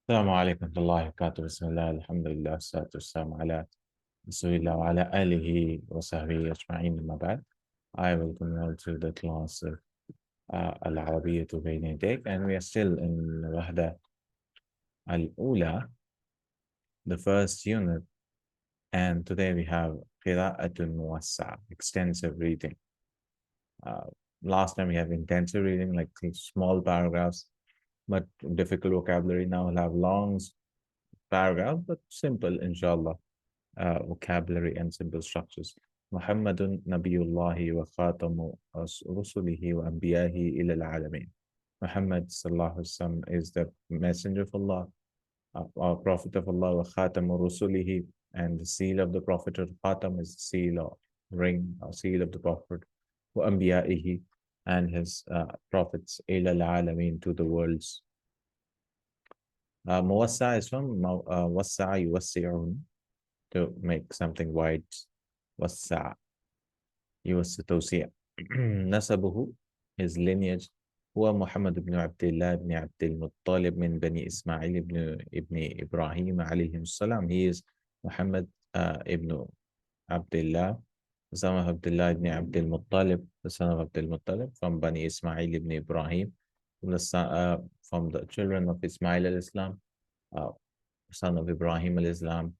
السلام عليكم ورحمة الله وبركاته. بسم الله الحمد لله والصلاة والسلام على رسول الله وعلى آله وصحبه أجمعين. أما بعد, I welcome you all to the class of Al-Arabiyya to Bayna, and we are still in Wahda Al-Ula, the first unit, and today we have Qira'atun Muwassa, extensive reading. Last time we have intensive reading, like small paragraphs, but difficult vocabulary. Now we'll have long paragraph, but simple, inshallah, vocabulary and simple structures. Muhammadun Nabiyullahi wa khatamu rusulihi wa anbiyahi ila al-alamin. Muhammad sallallahu alaihi wasallam is the messenger of Allah, our prophet of Allah, wa khatamu rusulihi, and the seal of the prophet. Khatam is the seal or ring or seal of the prophet. Wa anbiyahi, and his prophets, ila al-alamin, to the worlds. Muwassa is from wassa yuwassi'un, to make something wide. وسع يوسع توسيع. نسبه, his lineage, هو محمد بن عبد الله بن عبد المطلب من بني إسماعيل ابن إبراهيم عليه السلام. He is Muhammad ibn Abdullah, the son of Abdullah ibn Abdul Muttalib, the son of Abdul Muttalib, from Bani Ismail ibn Ibrahim, from the children of Ismail al-Islam, son of Ibrahim al-Islam,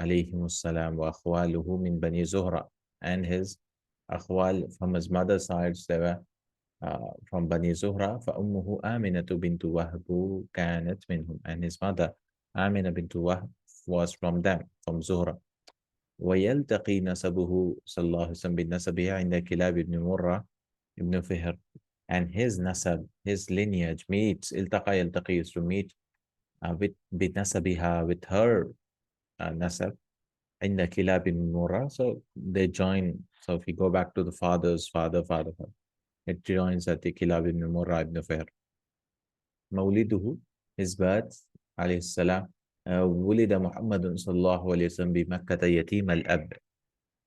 alayhim salam, wa akhwaluhu min Bani Zuhra, and his akhwal from his mother's side, they were from Bani Zuhra. فَأُمُّهُ آمِنَةُ بِنْتُ وَهْبُ كَانَتْ مِنْهُم, and his mother Amina bint Wahb was from them, from Zuhra. ويلتقي نسبه صلى الله عليه وسلم بنسبه عند كلاب بن مرة ibn Fihr, and his nasab, his lineage meets, iltaqa yaltaqi is to meet, with بنسبها, with her nasab, عند كلاب بن مرة, so they join. So if you go back to the father's father, it joins at the Kilab ibn Murrah ibn Fihr. مولده, his birth, عليه السلام, ولد محمد صلى الله عليه وسلم بمكة يتيم الأب.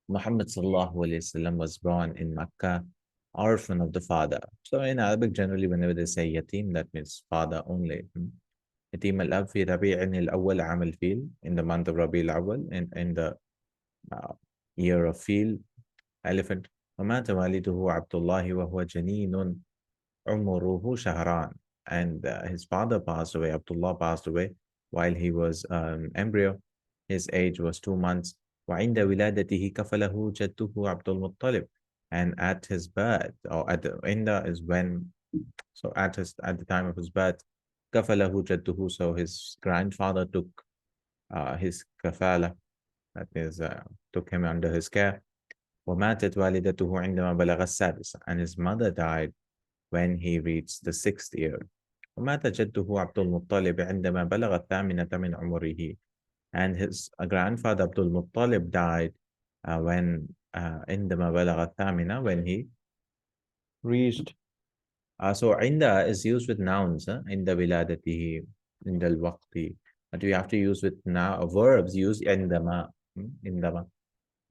Muhammad sallallahu alayhi wasallam was born in Makkah, orphan of the father. So in Arabic, generally, whenever they say yatim, that means father only. يتيم الأب في ربيع الأول عام الفيل, in the month of Rabi al-Awwal, in the year of Fil, elephant. ومات والده عبد الله وهو جنين عمره شهران, and his father passed away, Abdullah passed away while he was embryo. His age was 2 months. وعند ولادته كفله جده عبد المطلب, and at his birth, or at the inda is when, so at the time of his birth, كفله جده, so his grandfather took his kafala, that is, took him under his care. وماتت والدته عندما بلغ السادسة, and his mother died when he reached the 6th year. ومات جده عبد المطلب عندما بلغ الثامنة من عمره, and his grandfather Abdul Muttalib died when عندما بلغ الثامنة, when he reached. So عند is used with nouns, عند ولادته, عند الوقت, but we have to use with now verbs. Use عندما,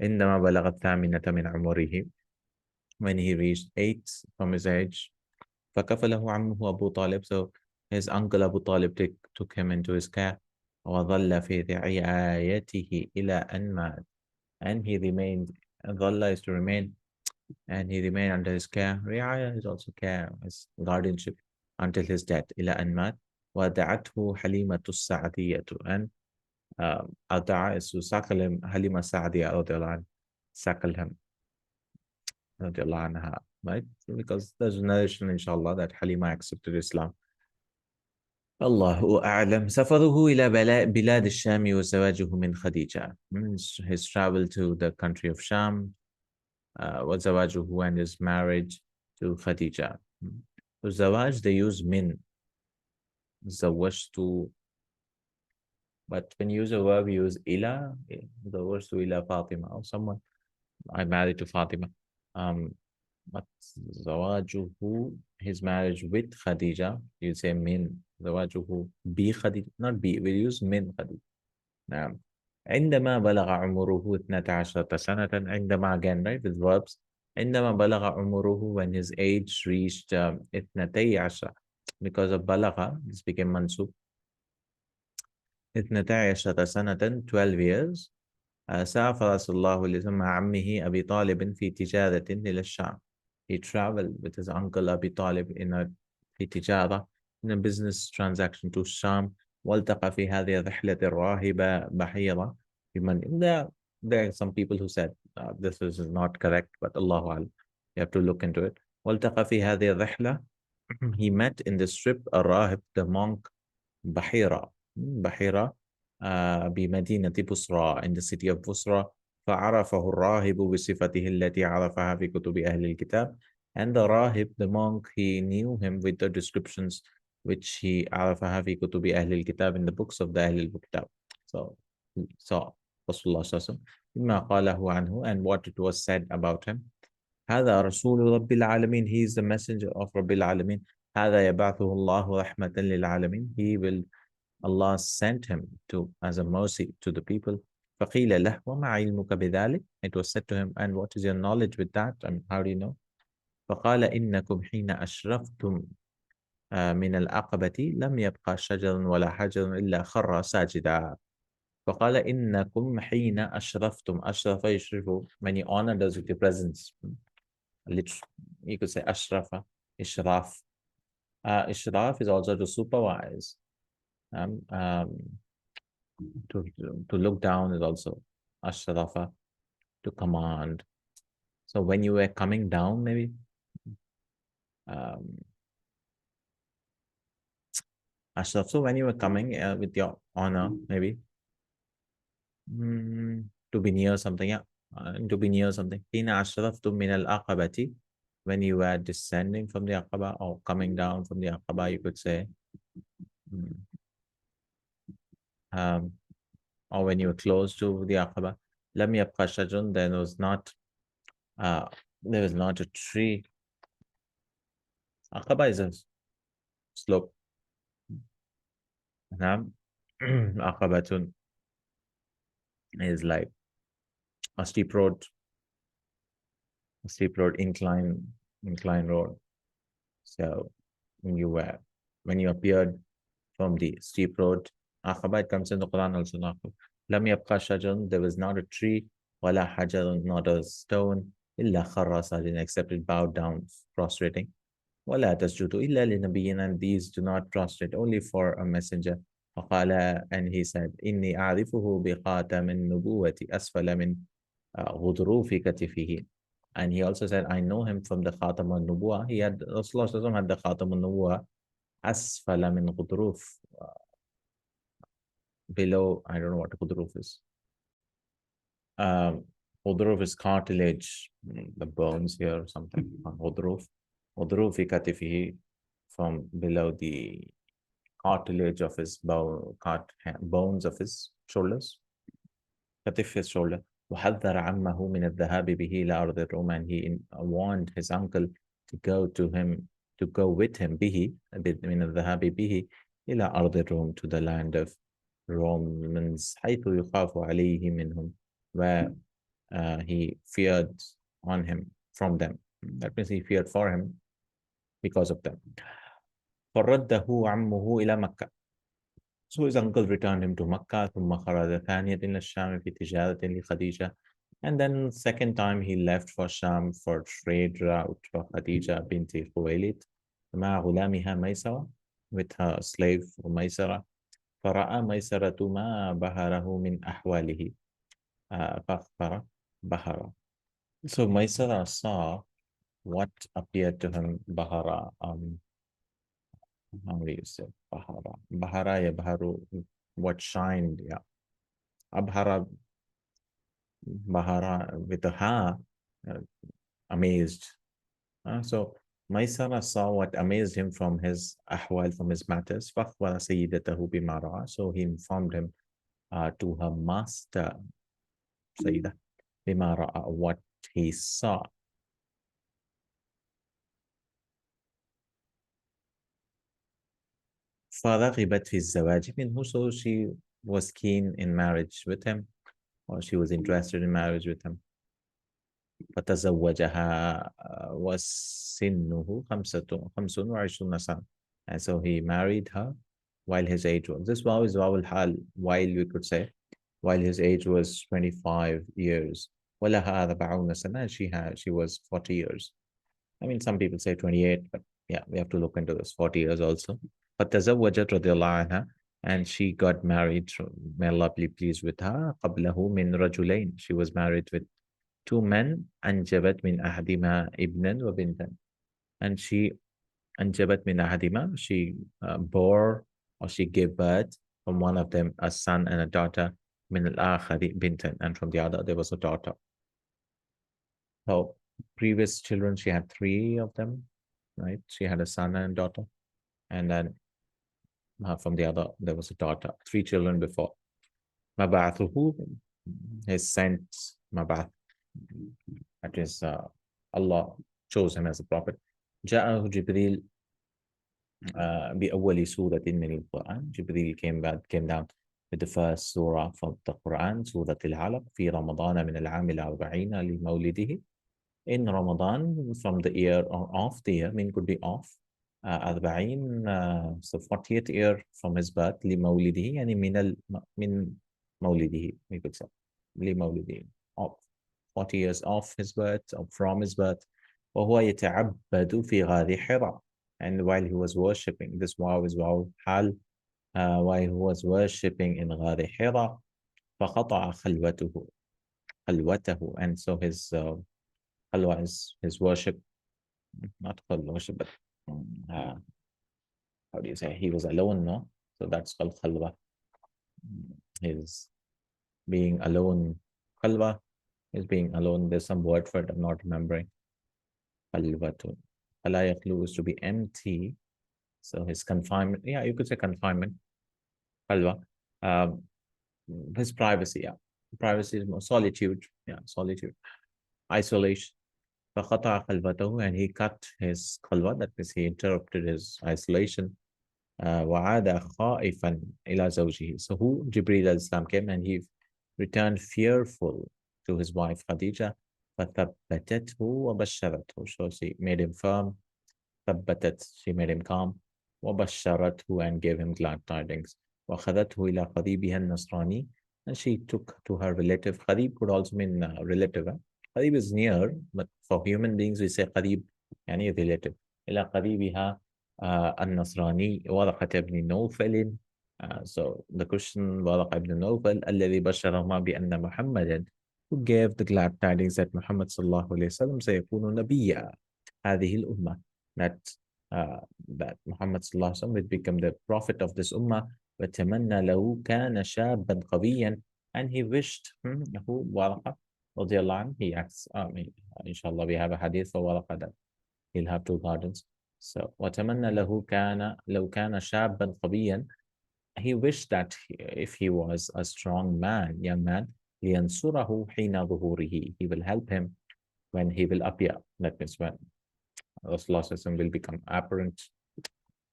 عندما بلغ الثامنة من عمره, when he reached 8 from his age. فكفله عمه أبو طالب, so his uncle Abu Talib took him into his care. وظل في رعايته إلى أن مات, and he remained, ظل is to remain, and he remained under his care. رعاية is also care, his guardianship, until his death. إلى أن مات. ودعته حليمة السعدية, and أدعى is to suckle him, حليمة السعدية رضي الله عنها, suckle him رضي الله عنها, right? Because there's a narration, inshallah, that Halima accepted Islam. Allahu a'lam. سفره إلى بلاد الشام وزواجه من خديجة, his travel to the country of Sham, وزواجه, and his marriage to Khadija. So zawaj, they use min, zawajtu, but when you use a verb, you use ila, zawajtu ila Fatima, or someone, I married to Fatima. But zawajuhu, his marriage with Khadija, you say min. zawajuhu bi Khadija, not bi, we use min Khadija. نعم. عندما بلغ عمره 12 سنة, عندما, again, right, with verbs. عندما بلغ عمره, when his age reached 12, because of balagha, this became mansub. اثنتا عشرة سنة 12 years. سافر رسول الله عليه وسلم مع عمه أبي طالب في تجارة إلى الشام. He traveled with his uncle Abi Talib في تجارة, in a business transaction to الشام. والتقى في هذه الرحلة الراهبة بحيرة بمن. There are some people who said this is not correct, but Allah أعلم. You have to look into it. والتقى في هذه الرحلة, he met in this trip a rahib, the monk بحيرة بمدينة بصرى, in the city of بصرى. فعرفه الراهب بصفته التي عرفها في كتب أهل الكتاب. And the rahib, the monk, he knew him with the descriptions which he عرفها في كتب أهل الكتاب, in the books of the أهل الكتاب. So Rasulullah sallallahu alaihi wasallam بما قاله عنه, and what it was said about him. هذا رسول رب العالمين, he is the messenger of رب العالمين. هذا يبعثه الله رحمة للعالمين, Allah sent him as a mercy to the people. فقيل له وما علمك بذلك, it was said to him, and what is your knowledge with that, and how do you know? فقال إنكم حين أشرفتم من العقبة لم يبقى شجر ولا حجر إلا خر ساجدا. فقال إنكم حين أشرفتم, أشرف يشرف, when you honor those with your presence. Literally, you could say ashrafa, ishraf. Ishraf is also to supervise. Um, um, to look down is also ashrafa, to command. So when you were coming down, maybe ashraf. So when you were coming with your honor, maybe to be near something, yeah, to be near something. Hina ashraftum min al-aqabati, when you were descending from the aqaba or coming down from the aqaba, you could say. Or when you were close to the aqaba, lam yabqa shajrun, there was not a tree. Aqaba is a slope. Aqabatun is like a steep road, incline road. So when you appeared from the steep road, Aqaba, it comes in the Quran also. Lam yabqa shajarun, there was not a tree, wala hajarun, not a stone, illa kharra sajin, except it bowed down, prostrating. Wala tasjudu illa li nabiyyin, and these do not prostrate, only for a messenger. فقال, and he said, إني أعرفه بخاتم النبوة أسفل من غضروف كتفه. And he also said, I know him from the Khatam al-Nubuwa. Rasulullah had the Khatam al-Nubuwa asfala min غضروف, below, I don't know what غضروف is. غضروف is cartilage, the bones here or something. غضروف fi katifihi, from below the cartilage of his bones of his shoulders. Katif, his shoulder. وحذر عمه من الذهاب به إلى أرض الروم, and he warned his uncle to go with him به من الذهاب به إلى أرض الروم, to the land of Romans, حيث يخاف عليه منهم, where he feared on him from them. That means he feared for him because of them. فَرَدَّهُ عَمُّهُ إِلَى مَكَّةِ, so his uncle returned him to Makkah. ثُمَّ خَرَجَ ثَانِيَةً إِلَى الشَّامِ فِي تِجَارَةٍ لِخَدِيجَةَ, and then second time he left for Sham for trade route for Khadija binti Khuwaylid مع غلامها ميسرة, with her slave ميسرة. فرأى ميسرة ما بهره من أحواله فأخبر بهرة. So Maysara saw what appeared to him, Bahara. How do you say Bahara? Bahara yabharu, what shined, yeah. Abhara, Bahara with a ha, amazed. So Maysara saw what amazed him from his ahwal, from his matters. فَأَخْبَرَ سَيِّدَتَهُ بِمَا رَأَى, so he informed him to her master, Sayyidah, بِمَا رَأَى, what he saw. فَرَغِبَتْ فِي الزَّوَاجِ مِنْهُ, so she was keen in marriage with him, or she was interested in marriage with him. فَتَزَوَّجَهَا وَسِنُّهُ 25 سَنَةً, and so he married her while his age was. This waw is waw al-hal, while we could say, while his age was 25 years. وَلَهَا أَرْبَعُونَ سَنَةً, she was 40 years. I mean, some people say 28, but yeah, we have to look into this 40 years also. But تزوجت رضي الله عنها, and she got married, may Allah be pleased with her, قبله من رجلين. She was married with two men, أنجبت من أحدهما ابنا وبنتا. And she أنجبت من أحدهما, she bore, or she gave birth from one of them a son and a daughter, من الآخر بنتا, and from the other there was a daughter. So previous children, she had three of them, right? She had a son and a daughter, and then from the other there was a daughter. Three children before. مبعثه, his sent مبعث, that is Allah chose him as a prophet. جاءه جبريل بأول سورة من القرآن. Jibreel came down with the first surah from the Quran, سورة العلق, في رمضان من العام الأربعين لمولده. In Ramadan, from the year or off the year, mean could be off, أربعين, so 40th year from his birth, لمولده, يعني من مولده, we could say, لمولده, off 40 years off his birth, or from his birth. وهو يتعبد في غار حراء, and while he was worshipping, this waw is waw hal, while he was worshipping in غار حراء, فقطع خلوته, and so his khalwa is his worship, not called worship, but how do you say, he was alone, no? So that's called khalwa. His being alone, khalwa is being alone. There's some word for it, I'm not remembering. Khalwatun. Ala yakhlu is to be empty. So his confinement, yeah, you could say confinement. Khalwa. His privacy, yeah. Privacy is more solitude, yeah, solitude. Isolation. فَقَطَعَ خَلْوَتَهُ, and he cut his khalwa, that means he interrupted his isolation. وَعَادَ خَائِفًا إِلَى زَوْجِهِ. So who? Jibreel al-Islam came, and he returned fearful to his wife Khadija. فَثَبَّتَتْهُ وَبَشَّرَتْهُ. So she made him firm. ثَبَّتَت, she made him calm. وَبَشَّرَتْهُ, and gave him glad tidings. وَخَذَتْهُ إِلَى قَرِيبِهَا النَّصْرَانِي, and she took to her relative. Qarib could also mean relative. Qarib is near, but for human beings we say Qarib, any relative. إلى قريبها النصراني ورقة بن نوفل. So the Christian ورقة ibn Nawfal, الذي بشرهما بأن محمدا, who gave the glad tidings that Muhammad sallallahu alayhi wasallam سيكون نبيا هذه الأمة, that Muhammad sallallahu alayhi wasallam will become the prophet of this ummah. وتمنى لو كان شابا قويا, and he wished, who? Waraqa radiallahu anhu, he asks, inshallah we have a hadith for Waraqa that he'll have two gardens. So وتمنى لو كان شابا قويا, he wished that if he was a strong man, young man, لينصره حين ظهوره, he will help him when he will appear. That means when Rasulullah will become apparent,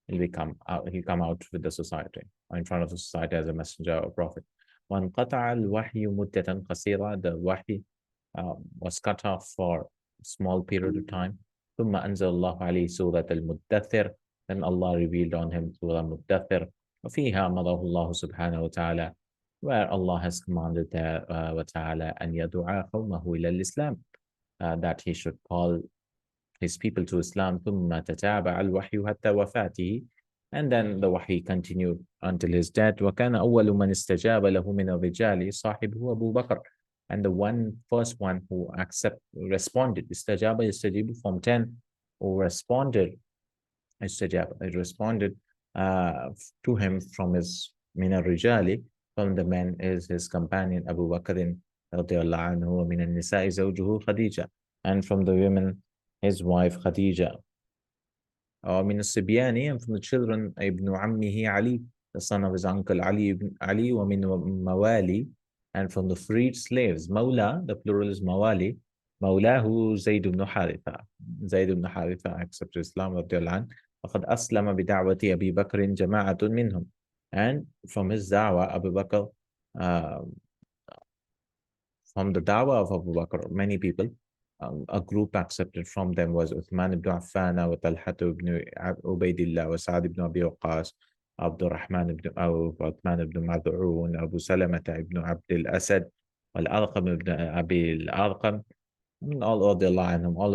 he'll come out with the society, or in front of the society as a messenger or prophet. وانقطع الوحي مدة قصيرة, the wahy was cut off for a small period of time. ثم أنزل الله عليه سورة المدثر, then Allah revealed on him Surah المدثر. وفيها أمره الله سبحانه وتعالى, where Allah has commanded وتعالى أن يدعى قومه إلى الإسلام, that he should call his people to Islam. ثم تتابع الوحي حتى وفاته, and then the wahy continued until his death. وكان أول من استجاب له من الرجال صاحبه أبو بكر, and the first one who responded, استجاب يستجيب from 10, who responded, استجاب, responded to him from his من الرجال, from the men, is his companion Abu Bakr رضي الله عنه, ومن النساء زوجه خديجة, and from the women his wife Khadija. ومن الصبيان, and from the children ابن عمه علي, the son of his uncle Ali ومن موالي, and from the freed slaves. Mawla, the plural is mawali. Mawlahu Zayd ibn Haritha. Zayd ibn Haritha accepted Islam رضي الله عنه. فقد أسلم بدعوة أبي بكر جماعة منهم, and from his da'wah, Abu Bakr, from the da'wah of Abu Bakr, many people, a group accepted. From them was Uthman ibn Affan, wa Talhat ibn Ubaidillah, wa Sa'd ibn Abi Waqqas, عبد الرحمن بن أوف، عثمان بن مذعون، أبو سلمة بن عبد الأسد، والأرقم بن أبي الأرقم. I mean, all of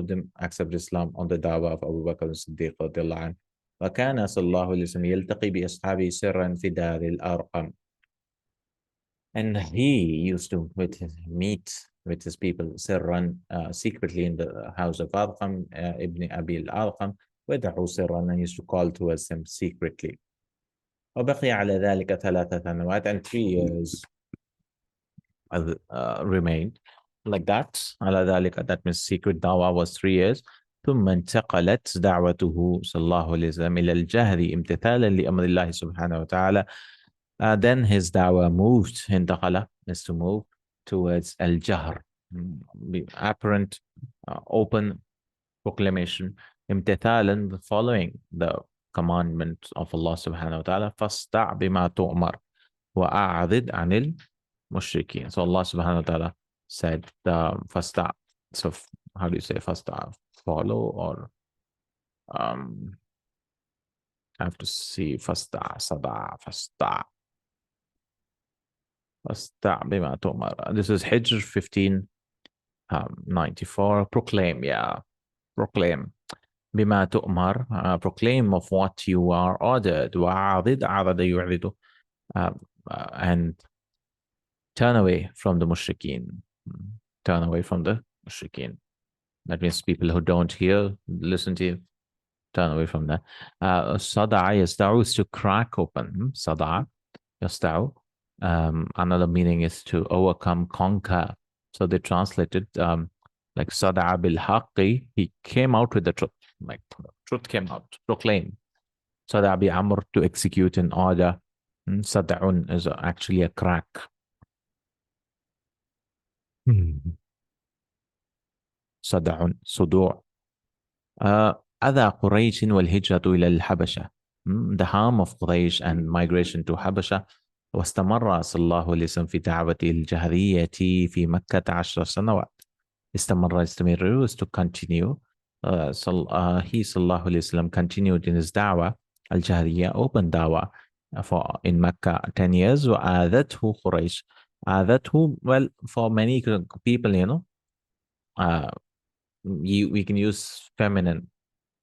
them accept Islam on the dawah of Abu Bakr as-Siddiq رضي الله عنه. وكان صلى الله عليه وسلم يلتقي بأصحابه سرا في دار الأرقم. And he used to meet with his people سرا, secretly in the house of Arqam ibn Abi al-Arqam, ويدعو سرا, and he used to call towards him secretly. وبقي على ذلك 3 سنوات, and 3 years remained like that. على ذلك, that means secret dawah was 3 years. ثم انتقلت دعوته صلى الله عليه وسلم إلى الجهر امتثالا لأمر الله سبحانه وتعالى. Then his dawah moved, انتقل is to move towards al-jahr, apparent, open proclamation, امتثالا, following the commandment of Allah subhanahu wa ta'ala. فاصدع بما تؤمر وأعرض عن المشركين. So Allah subhanahu wa ta'ala said, فاصدع. So how do you say فاصدع? Follow, or I have to see فاصدع, صدع, فاصدع. فاصدع بما تؤمر. This is Hijr 1594. Proclaim, yeah. Proclaim. بما تؤمر, proclaim of what you are ordered. وأعرض, عرض يعرض, and turn away from the mushrikeen. Turn away from the mushrikeen. That means people who don't hear, listen to you, turn away from that. صدع يصدع is to crack open. صدع يصدع. Another meaning is to overcome, conquer. So they translated like صدع بالحق, he came out with the truth. Like truth came out, proclaim. صدع بأمر, to execute an order. صدع is actually a crack. صدع, صدوع. أذى قريش والهجرة إلى الحبشة. The harm of Quraysh and migration to Habasha. واستمر صلى الله عليه وسلم في دعوته الجهرية في مكة 10 سنوات. استمر, يستمر is to continue. He صلى الله عليه وسلم continued in his da'wah al-jahriyya, open da'wah, in Mecca 10 years. وآذته قريش. آذته, well, for many people, we can use feminine,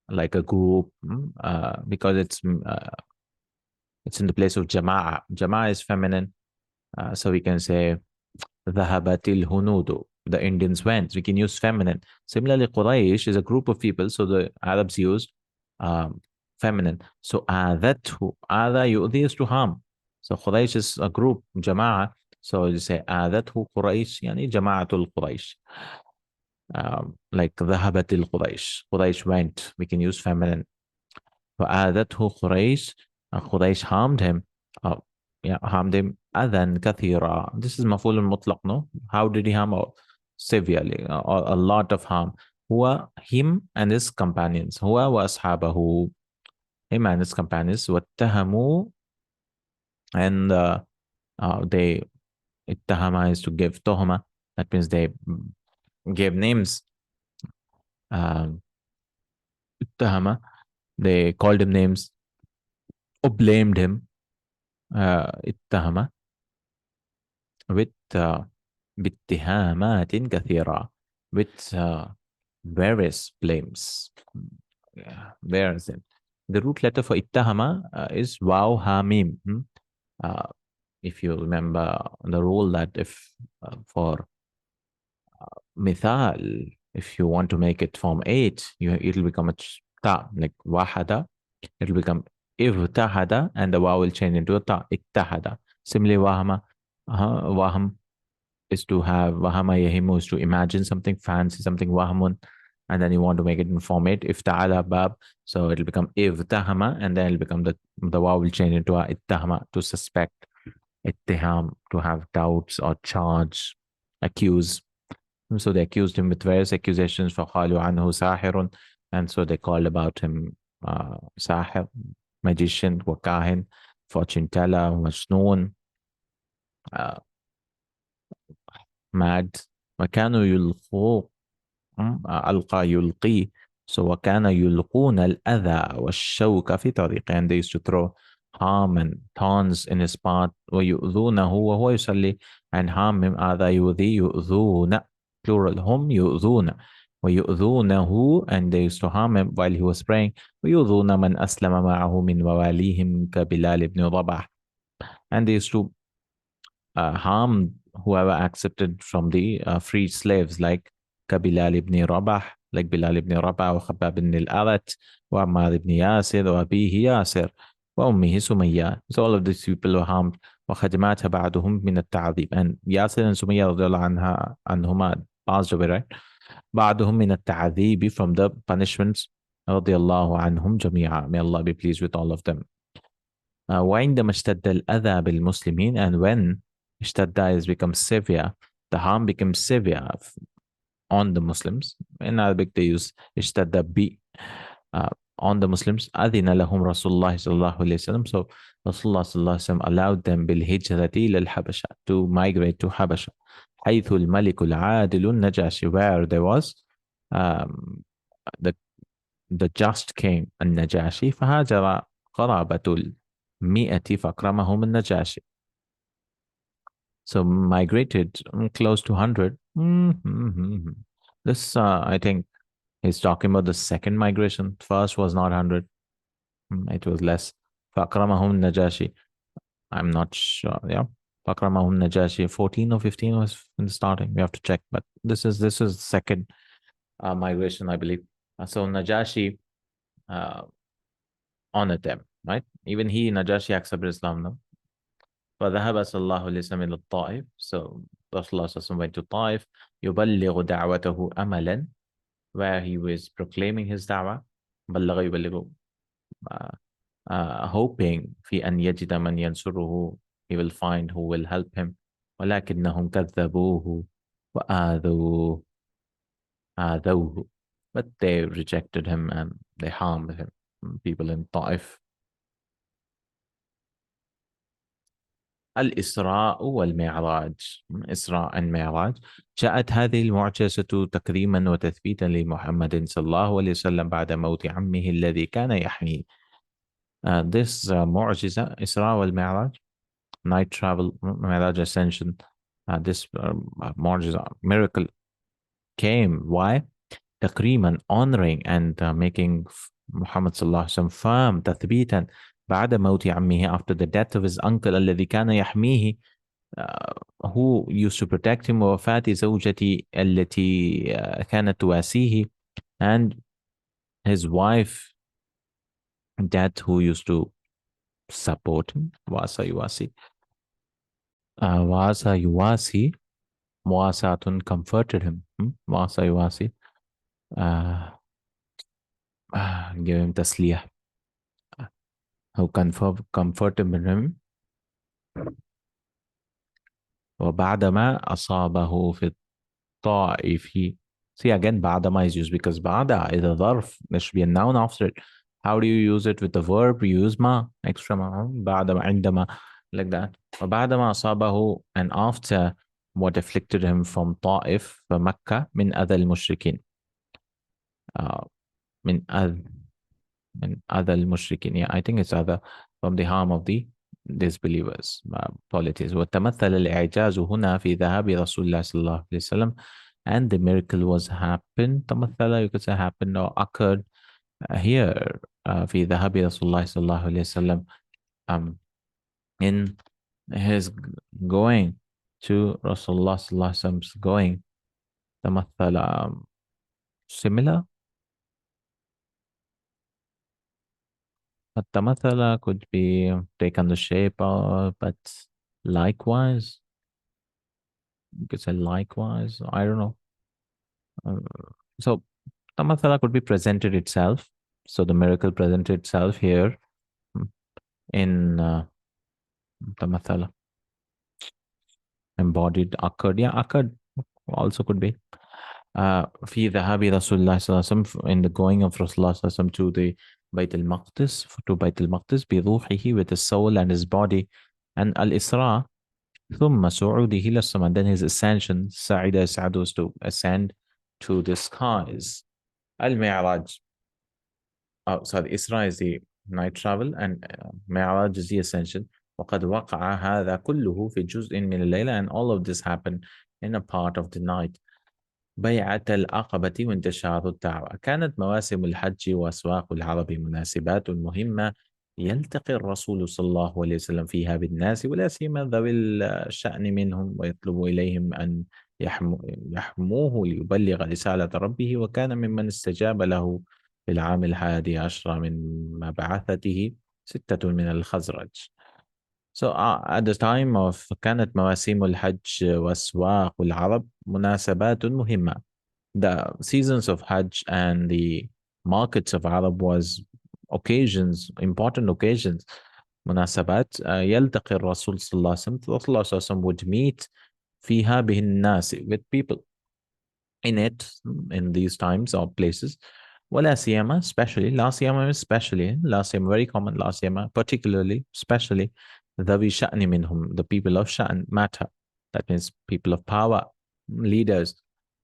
like a group, because it's in the place of jama'a. Jama'a is feminine, so we can say ذهبت الهنود, the Indians went. We can use feminine. Similarly, Quraysh is a group of people, so the Arabs used feminine. So آذته, آذى يؤذي is to harm. So Quraysh is a group, jama'a. So you say آذته قريش, يعني جماعة القريش. Like ذهبت القريش, Quraysh went. We can use feminine. فآذته قريش, Quraysh harmed him. Harmed him أذى كثيرا. This is مفعول مطلق, no? How did he harm? Severely, a lot of harm. هو, him and his companions. هو وأصحابه, him and his companions. واتهموا, and they, اتهم is to give تهمة. That means they gave names. اتهم, they called him names or blamed him. اتهم with باتهامات كثيرة, with various blames. Where is it? The root letter for اتهم is waw ha mim. If you remember the rule that if for mithal, if you want to make it form 8, it'll become a ta, like wahada. It'll become ivtahada, and the waw will change into a ta, iktahada. Similarly, wahama, waham is to have, wahama yahimu is to imagine something, fancy something, wahamun, and then you want to make it in form 8, ifta'ala bab, so it'll become ivtahama, and then it'll become the waw will change into a ittahama, to suspect, ittiham, to have doubts or charge, accuse. So they accused him with various accusations. فَقَالُوا عَنْهُ سَاحِرٌ, and so they called about him sahir, magician, wakahin, fortune teller, majnoon, mad. وَكَانُوا يُلْقُوا, ألقى يلقي, so وَكَانَ يُلْقُونَ الْأَذَى وَالشَّوْكَ فِي طَرِيقِ, and they used to throw harm and thorns in his path. وَيُؤْذُونَهُ وَهُوَ يُصَلِّي, and harm him. هذا يؤذي يؤذون, plural, هم يؤذون. وَيُؤْذُونَهُ, and they used to harm him while he was praying. وَيُؤْذُونَ مَنْ أَسْلَمَ مَعَهُ مِنْ مَوَالِيهِمْ كَبِلَالِ بْنِ رَبَاحٍ, and they used to harm whoever accepted from the freed slaves, like Bilal ibn Rabah, like Bilal ibn Rabah, or Khabbab ibn al-Arat, or Ammar ibn Yasir, or Abihi Yasir, or Ummihi Sumayya. So all of these people were harmed. وخدماتها بعضهم من التعذيب, and Yasir and Sumayya رضي الله عنهما passed away, right? بعضهم من التعذيب, from the punishments, رضي الله عنهم جميعا, may Allah be pleased with all of them. وعندما اشتد الأذى بالمسلمين, and when اشتد is becomes severe, the harm becomes severe on the Muslims. In Arabic they use اشتد bi, on the Muslims. أذن لهم رسول الله صلى الله عليه وسلم, so Rasulullah صلى الله عليه وسلم allowed them بالهجرة إلى الحبشة, to migrate to Habasha. حيث الملك العادل النجاشي, where there was the just king النجاشي, فهاجر قرابة المئة فأكرمهم النجاشي. So migrated close to 100. This, I think, he's talking about the second migration. First was not 100. It was less. فأكرمهم النجاشي. I'm not sure. Yeah. فأكرمهم النجاشي. 14 or 15 was in the starting. We have to check. But this is second migration, I believe. So Najashi honored them, right? Even he, Najashi, accepted Islam now. فذهب صلى الله عليه وسلم إلى الطائف. So Rasulullah went to Taif. يبلغ دعوته أملا, where he was proclaiming his da'wah. بلغ يبلغ, hoping في أن يجد من ينصره, he will find who will help him. ولكنهم كذبوه وآذوه, but they rejected him and they harmed him. People in Taif. الإسراء والمعراج, إسراء and Mi'raj. جاءت هذه المعجزة تكريما وتثبيتا لمحمد صلى الله عليه وسلم بعد موت عمه الذي كان يحميه. This معجزة, إسراء والمعراج, night travel, Mi'raj ascension, this معجزة, miracle came. Why? تكريما, honoring and making Muhammad صلى الله عليه وسلم firm, تثبيتا, بعد موت عمه, after the death of his uncle الذي كان يحميه, who used to protect him, ووفاة زوجتي التي كانت تواسيه, and his wife, that who used to support him. واسا يواسي, واسا يواسي, مواساتun, comforted him. واسا يواسي, give him tasliyah, who comforted him. وبعدما أصابه في الطائف. See, again, بعدما is used because بعد is a ظرف. There should be a noun after it. How do you use it with the verb? You use ما, extra ما, بعدما, عندما, like that. وبعدما أصابه, and after what afflicted him from طائف, Makkah, من أذى المشركين. من أذى المشركين. Yeah, I think it's other, from the harm of the disbelievers, polities. وتمثل الإعجاز هنا في ذهاب رسول الله صلى الله عليه وسلم, and the miracle was happened. تمثل, you could say happened or occurred here, في ذهاب رسول الله صلى الله عليه وسلم, in his going to Rasulullah صلى الله عليه وسلم's going. تمثل, similar. But tamathala could be taken the shape of, but likewise, you could say likewise, I don't know. So tamathala could be presented itself. So the miracle presented itself here in tamathala. Embodied, occurred. Yeah, occurred also could be. في ذهاب رسول الله صلى الله عليه وسلم, in the going of Rasulullah صلى الله عليه وسلم to the Bayt al-Maqdis, to Bayt al-Maqdis, بروحه, with his soul and his body, and al-Isra, ثم صعوده إلى السماء, then his ascension, سعيد يسعد, was to ascend to the skies. Al-Mi'raj, oh sorry, Isra is the night travel and Mi'raj is the ascension. وقد وقع هذا كله في جزء من الليلة, and all of this happened in a part of the night. بيعة العقبة وانتشار الدعوة. كانت مواسم الحج وأسواق العرب مناسبات مهمة يلتقي الرسول صلى الله عليه وسلم فيها بالناس ولا سيما ذوي الشأن منهم, ويطلب إليهم أن يحموه ليبلغ رسالة ربه. وكان ممن استجاب له في العام 11 من مبعثته 6 من الخزرج. So at the time of كانت مواسم الحج وأسواق العرب مناسبات مهمة. The seasons of Hajj and the markets of Arab was occasions, important occasions. مناسبات يلتقي الرسول صلى الله عليه وسلم. The Prophet صلى الله عليه وسلم would meet فيها به الناس, with people in it, in these times or places. ولا سيما, especially, لا سيما especially, لا سيما very common, لا سيما particularly, especially, ذوي شأن منهم, the people of شأن, matter, that means people of power, leaders.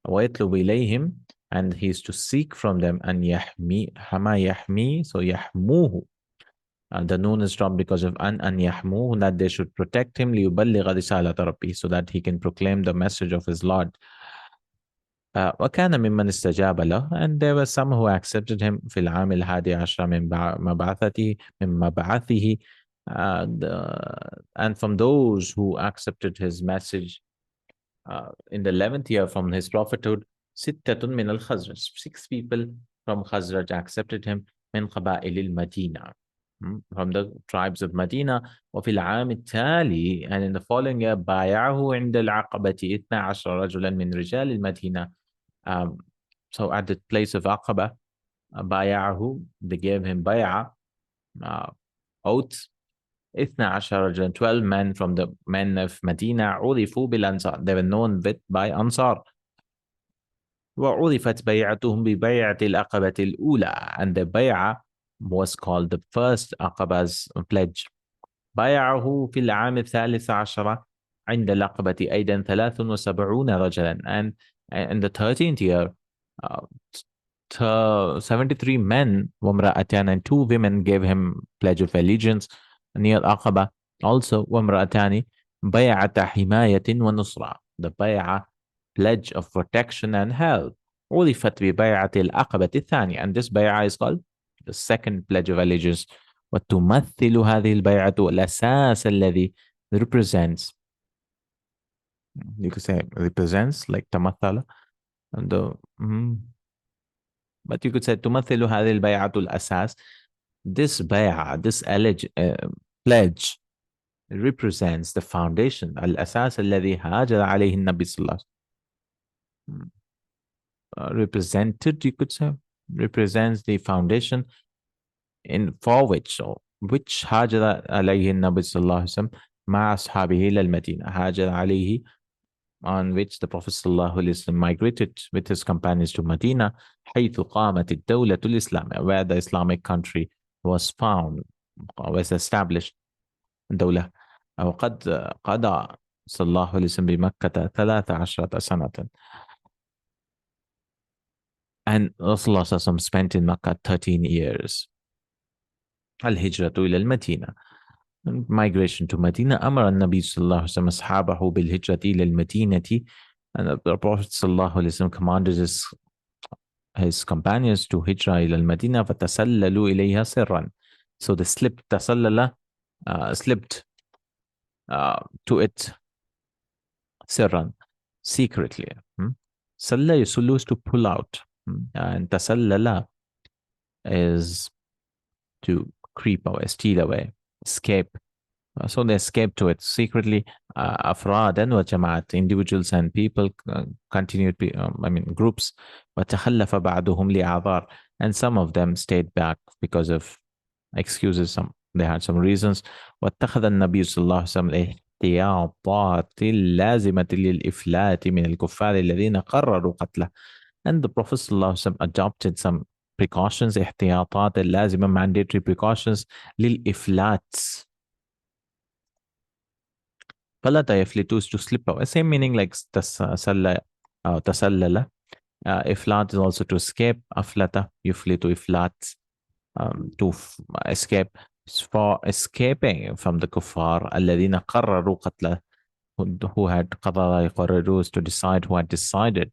ويطلب إليهم, and he is to seek from them, أن يحمي, حما يحمي, so يحموه. The noon is dropped because of أن يحموه, that they should protect him, ليبلغ رسالة ربي, so that he can proclaim the message of his Lord. وكان ممن استجاب له, and there were some who accepted him في العام 11 من مبعثه, and from those who accepted his message in the 11th year from his prophethood, 6 من الخزرج, 6 people from Khazraj accepted him, من قبائل المدينة, from the tribes of Medina. وفي العام التالي, and in the following year, بايعه عند العقبة 12 رجلا من رجال المدينة. So at the place of Aqaba, بايعه, they gave him bay'ah, oath, 12 رجلا, 12 men from the men of Medina, عرفوا بالأنصار, they were known by Ansar. وعرفت بيعتهم ببيعة العقبة الأولى, and the bay'ah was called the first Aqaba's pledge. بايعه في العام 13 عند العقبة أيضا 73 رجلا, and in the 13th year, 73 men وامرأتان, and 2 women gave him pledge of allegiance near Aqaba. Also وامرأتان بيعة حماية ونصرة, the bay'ah, pledge of protection and help. عرفت ببيعة العقبة الثانية, and this bay'ah is called the second pledge of allegiance. وتمثل هذه البيعة الأساس الذي represents, you could say represents, like تمثل, and the but you could say تمثل هذه البيعة الأساس, this bay'ah, this pledge represents the foundation, الأساس الذي هاجر عليه النبي صلى الله عليه وسلم. Represented, you could say, represents the foundation in for which, or which هاجر عليه النبي صلى الله عليه وسلم مع أصحابه إلى المدينة, هاجر عليه, on which the Prophet صلى الله عليه وسلم migrated with his companions to Medina, حيث قامت الدولة الإسلامية, where the Islamic country was found, was established, دولة. وقد قضى صلى الله عليه وسلم بمكة 13 سنة, and Rasulullah spent in Makkah 13 years. الهجرة إلى المدينة, migration to Medina. أمر النبي صلى الله عليه وسلم أصحابه بالهجرة إلى المدينة, and the Prophet صلى الله عليه وسلم commanded his companions to hijrah إلى المدينة, فتسللوا إليها سرا, so they slipped, تسلل, slipped to it سرا, secretly. سل يسلو is to pull out, and تسلل is to creep away, steal away, escape. So they escaped to it secretly. أفرادا وجماعات, individuals and people, continued, groups. وتخلف بعضهم لأعذار, and some of them stayed back because of excuses, they had some reasons. واتخذ النبي صلى الله عليه وسلم الاحتياطات اللازمة للإفلات من الكفار الذين قرروا قتله, and the Prophet صلى الله عليه وسلم adopted some precautions, احتياطات اللازمة, mandatory precautions, للإفلات. فلا يفلتوس, to slip away, same meaning like تسلل. إفلات is also to escape, أفلت يفلت إفلات, to escape, for escaping from the kuffar الذين قرروا قتله, who had قرر يقرروا to decide, who had decided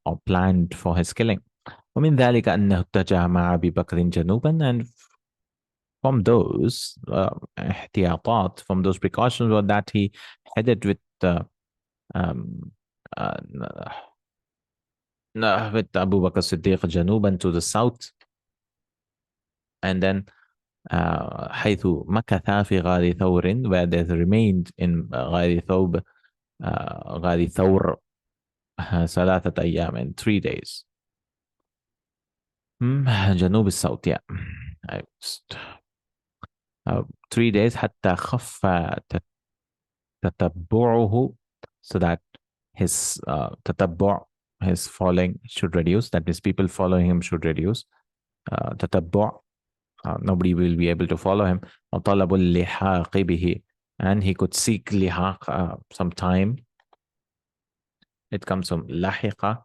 or planned for his killing. ومن ذلك أنه اتجه مع أبي بكر جنوبا, and from those احتياطات, from those precautions, were that he headed with um, uh, with Abu Bakr Siddiq جنوبا to the south, and then حيث مكث في غار ثور, where they remained in غار ثوب, غار ثور, 3 أيام, in 3 days. جنوب الصوت, yeah. 3 days حتى خف تتبعه, so that his تتبع, his following should reduce, that is people following him should reduce. تتبع, nobody will be able to follow him. وطلب اللحاق به, and he could seek لحاق some time. It comes from lahiqa,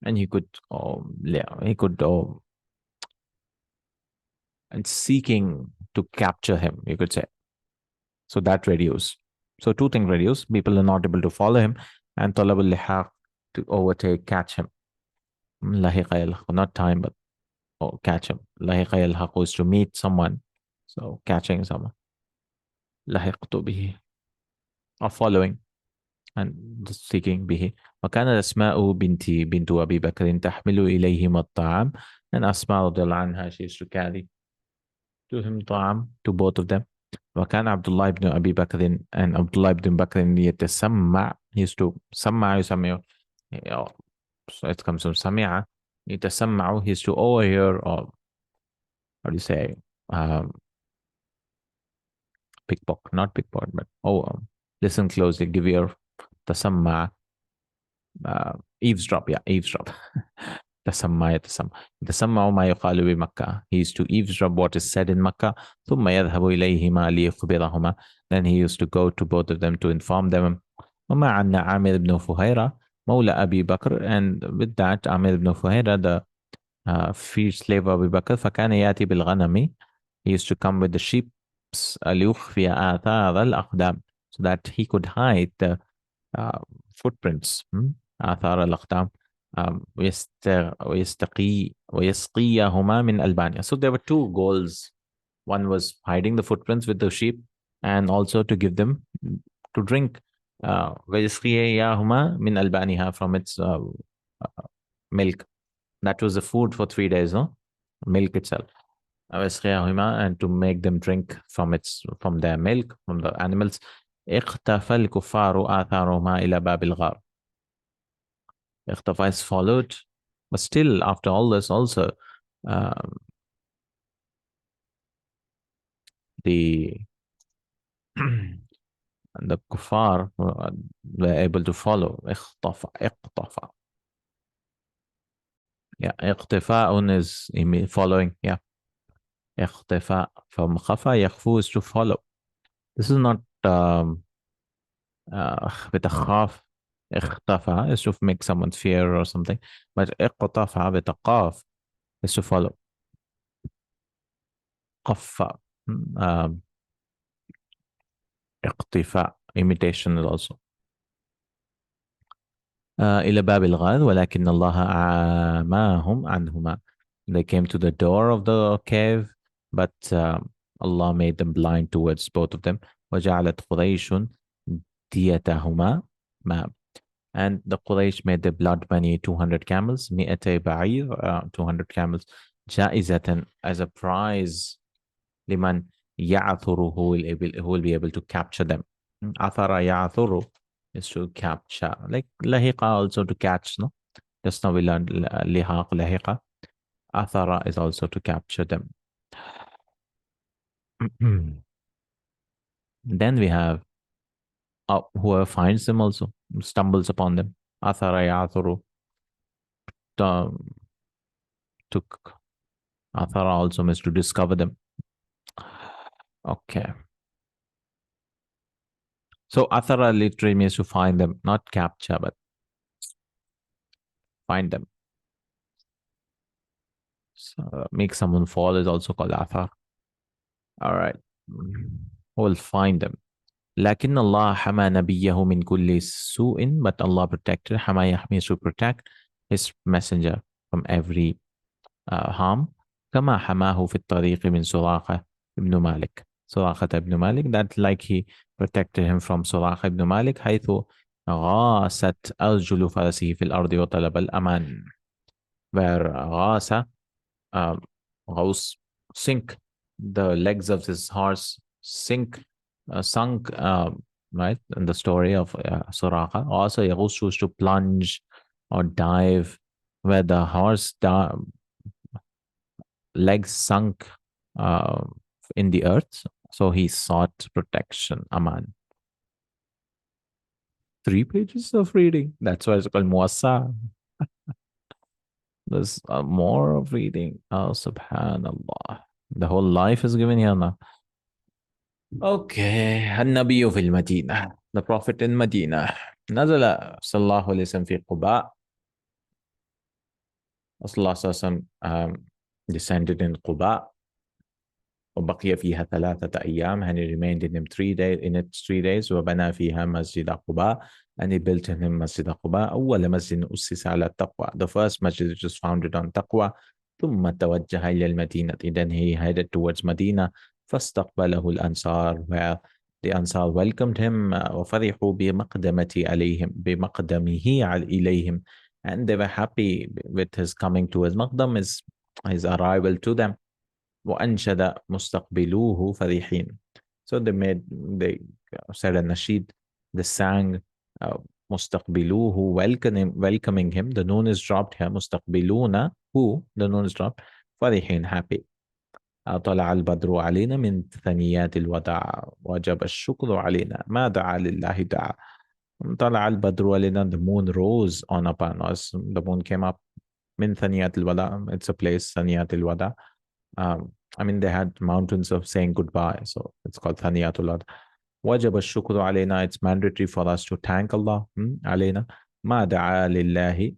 and he could and seeking to capture him, you could say. So that reduced. So 2 things reduce. People are not able to follow him, and talab al-lihaq, to overtake, catch him. Lahiqa, not time, but catch him. Lahiqa al-haq is to meet someone. So catching someone. Lahiqtu bihi, or following and seeking به. وكان أسماء بنت أبي بكر تحمل إليهما الطعام, and Asma رضي الله عنها, she used to carry to him طعام, to both of them. وكان عبد الله بن أبي بكر, and Abdullah ibn Bakr يتسمع, he used to سمع يسمع, so it comes from سمع, يتسمع, he used to overhear, or how do you say, pickpocket, not pickpocket, but listen closely, give ear, تسمع, eavesdrop, yeah, eavesdrop. تسمع يتسمع, يتسمع ما يقال بمكة, he used to eavesdrop what is said in Makkah. ثم يذهب إليهما ليخبرهما, then he used to go to both of them to inform them. ومع أن عامر بن فهيرة مولى أبي بكر, and with that عامر بن فهيرة, the free slave of Abu Bakr, فكان يأتي بالغنم, he used to come with the sheep, ليخفي آثار الأقدام, so that he could hide the footprints, آثار الأقدام, ويسقيهما من ألبانيا. So there were 2 goals. One was hiding the footprints with the sheep, and also to give them to drink. ويسقيهما من ألبانها, from its milk. That was the food for 3 days, no? Milk itself. and to make them drink from their milk, from the animals. اختفى الكفار آثارهما إلى باب الغار. Ikhtafa is followed, but still after all this also, the the kuffar were able to follow. اختفى. Yeah, اختفاء is following. Yeah. اختفاء from خفى, يخفو is to follow. This is not بتخاف. اختفى is to make someone fear or something, but اقتفى بتقاف is to follow. قفى, اقتفاء, imitation is also. إلى باب الغار ولكن الله عاماهم عنهما. They came to the door of the cave, but Allah made them blind towards both of them. وجعلت قريش ديتهما ما. And the Quraysh made the blood money 200 camels, 200 بعير, 200 camels, جائزة, as a prize, لمن يعثر, who will be able to capture them. عثر يعثر is to capture, like lahiqa also to catch, no? Just now we learned lihaq, lahiqa. Athara is also to capture them. Then we have whoever finds them also, stumbles upon them. Athara yathuru. Took Athara also means to discover them. Okay. So Athara literally means to find them, not capture, but find them. make someone fall is also called athar. All right. We'll find them. لكن الله حمى نبيه من كل سوء, but Allah protected, حمى يحمي, to protect his messenger from every harm. كما حماه في الطريق من سراقة ibn Malik. سراقة ibn Malik, that like he protected him from سراقة ibn Malik حيث غاست أرجل فرسه في الأرض وطلب الأمان. Where غاس, غوص, sink, the legs of his horse sunk, right, in the story of Suraqa. Also, Yaghush chose to plunge or dive, where the horse legs sunk in the earth. So he sought protection, Aman. 3 pages of reading. That's why it's called Muassa. There's more of reading. Oh, subhanallah. The whole life is given here now. Okay. النبي في المدينة. The Prophet in Medina. نزل صلى الله عليه وسلم في قباء. صلى الله عليه وسلم descended in قباء. وبقي فيها 3 أيام, and he remained in him 3 days, in its 3 days. وبنى فيها مسجد قباء, and he built in him مسجد قباء. أول مسجد أسس على التقوى, the first masjid which was founded on taqwa. ثم توجه إلى المدينة, then he headed towards Medina. فاستقبله الأنصار, where the Ansar welcomed him. وفرحوا بمقدمه إليهم, and they were happy with his coming to his مقدم, his arrival to them. وأنشد مستقبلوه فرحين. So they said a nasheed, they sang مستقبلوه, welcoming him. The noon is dropped here. مستقبلون, who, the noon is dropped. فرحين, happy. طلع البدر علينا من ثنيات الوداع, وجب الشكر علينا, ما دعا لله دعا. طلع البدر علينا, the moon rose upon us. The moon came up. من ثنيات الوداع, it's a place, ثنيات الوداع. I mean, they had mountains of saying goodbye, so it's called ثنيات الوداع. وجب الشكر علينا, it's mandatory for us to thank Allah. علينا ما دعا لله,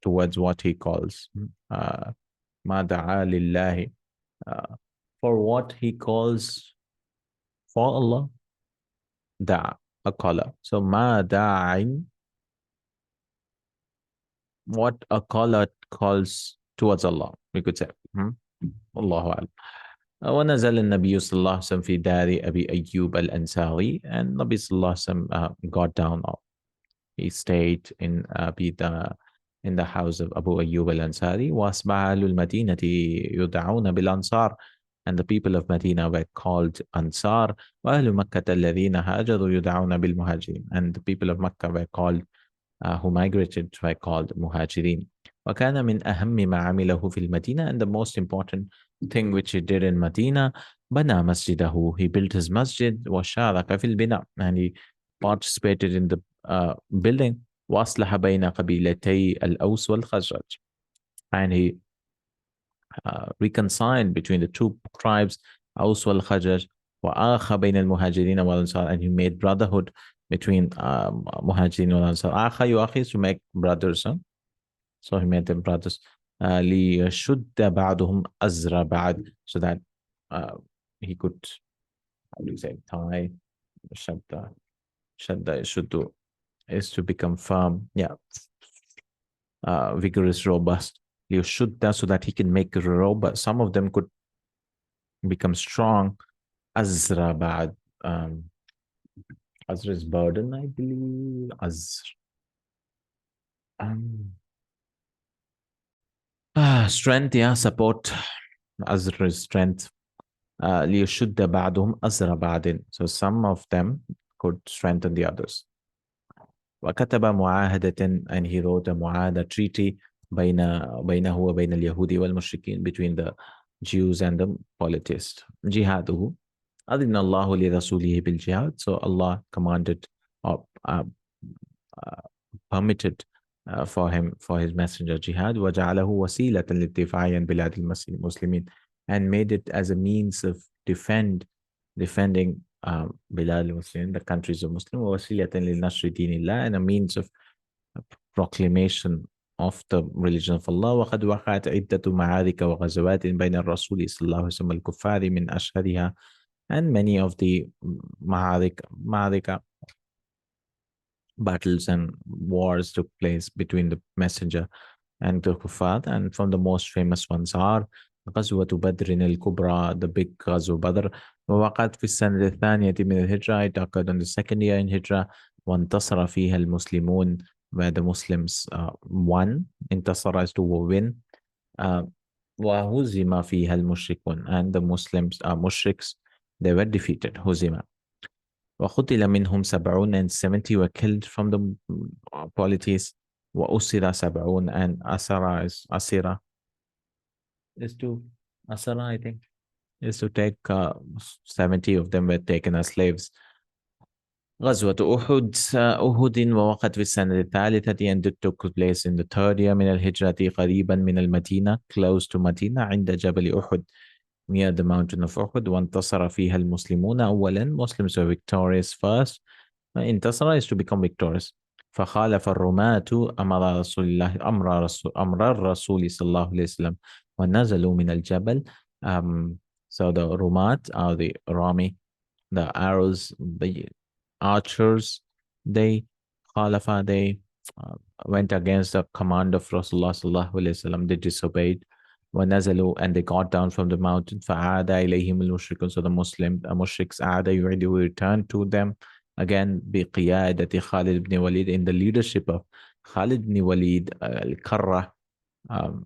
towards what he calls. ما دعا لله, for what he calls for Allah. Da, a caller. So ma da'in, what a caller calls towards Allah, we could say. Allahu Akbar. ونزل النبي صلى الله عليه وسلم في دار أبي أيوب الأنصاري, and Nabi صلى الله عليه وسلم got down, he stayed in the house of Abu Ayyub al-Ansari. وأصبح أهل المدينة يدعون بالأنصار, and the people of Medina were called Ansar. وأهل مكة الذين هاجروا يدعون بالمهاجرين, and the people of Makkah were called, who migrated, were called Muhajirin. وكان من أهم ما عمله في المدينة, and the most important thing which he did in Medina, بنى مسجده, he built his masjid. وشارك في البناء, and he participated in the building. وأصلح بين قبيلتي الأوس والخزرج, and he reconciled between the 2 tribes, Aus wal Khajraj. وآخى بين المهاجرين والأنصار, and he made brotherhood between Muhajirin and Ansar. آخى يؤخي, is to make brothers, so he made them brothers. ليشد بعضهم أزر بعد, so that he could, how do you say, tie, shadda shuddu is to become firm, vigorous, robust. ليشد, so that he can make robust, some of them could become strong. Azra ba'd, Azra is burden, I believe. Strength, support. Azra is strength. ليشد بعضهم أزر بعد, so some of them could strengthen the others. وكتب معاهدة, and he wrote a معاهدة, treaty, بينه وبين اليهود والمشركين, between the Jews and the polytheists. جهاده, أذن الله لرسوله بالجهاد, so Allah commanded or permitted for him, for his messenger, jihad. وجعله وسيلة للدفاع عن بلاد المسلمين, and made it as a means of defending بلاد المسلمين, the countries of Muslims. ووسيلة لنشر دين الله, and a means of proclamation of the religion of Allah. وقد وقعت عدة معارك وغزوات بين الرسول صلى الله عليه وسلم الكفار من أشهرها, and many of the معارك battles and wars took place between the messenger and the kuffar, and from the most famous ones are غزوة بدر الكبرى, the big غزوة بدر, ووقعت في السنة الثانية من الهجرة, it occurred on the second year in Hijrah, وانتصر فيها المسلمون, where the Muslims won, انتصر is to win, وهزم فيها المشركون, and the Muslims mushriks, they were defeated, هزم. وقتل منهم 70, and 70 were killed from the polities. وأسر 70, and أسر is أسر is to أسر, I think, is to take 70 of them were taken as slaves. غزوة أحد ووقعت في السنة الثالثة, and it took place in the third year من الهجرة, قريبا من المدينة, close to Medina, عند جبل أحد, near the mountain of Uhud. وانتصر فيها المسلمون أولا, Muslims were victorious first. انتصر is to become victorious. فخالف الرماة أمر رسول الله أمر الرسول صلى الله عليه وسلم ونزلوا من الجبل. So the rumat are the army, the arrows, the archers, they went against the command of Rasulullah sallallahu alaihi wasallam. They disobeyed. ونزلوا, and they got down from the mountain. فعاد إليهم المشركون, so the Muslim mushriks عاد يعيد, we returned to them again بقيادة خالد بن Walid, in the leadership of Khalid ibn Walid al-Karra. How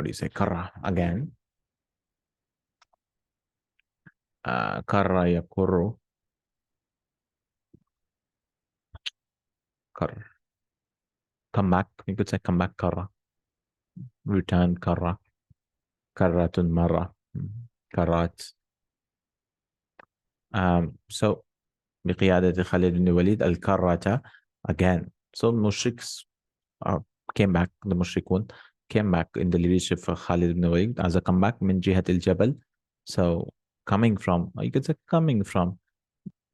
do you say Karra again? Karra يقر, Karra, come back, you could say come back, Karra, return, Karra, Karratun Marra, Karrat. So بقيادة خالد بن Walid al-Karrata again. So mushriks came back, the mushrikun came back in the leadership of Khalid ibn Walid as a comeback من جهة الجبل. So coming from, you could say coming from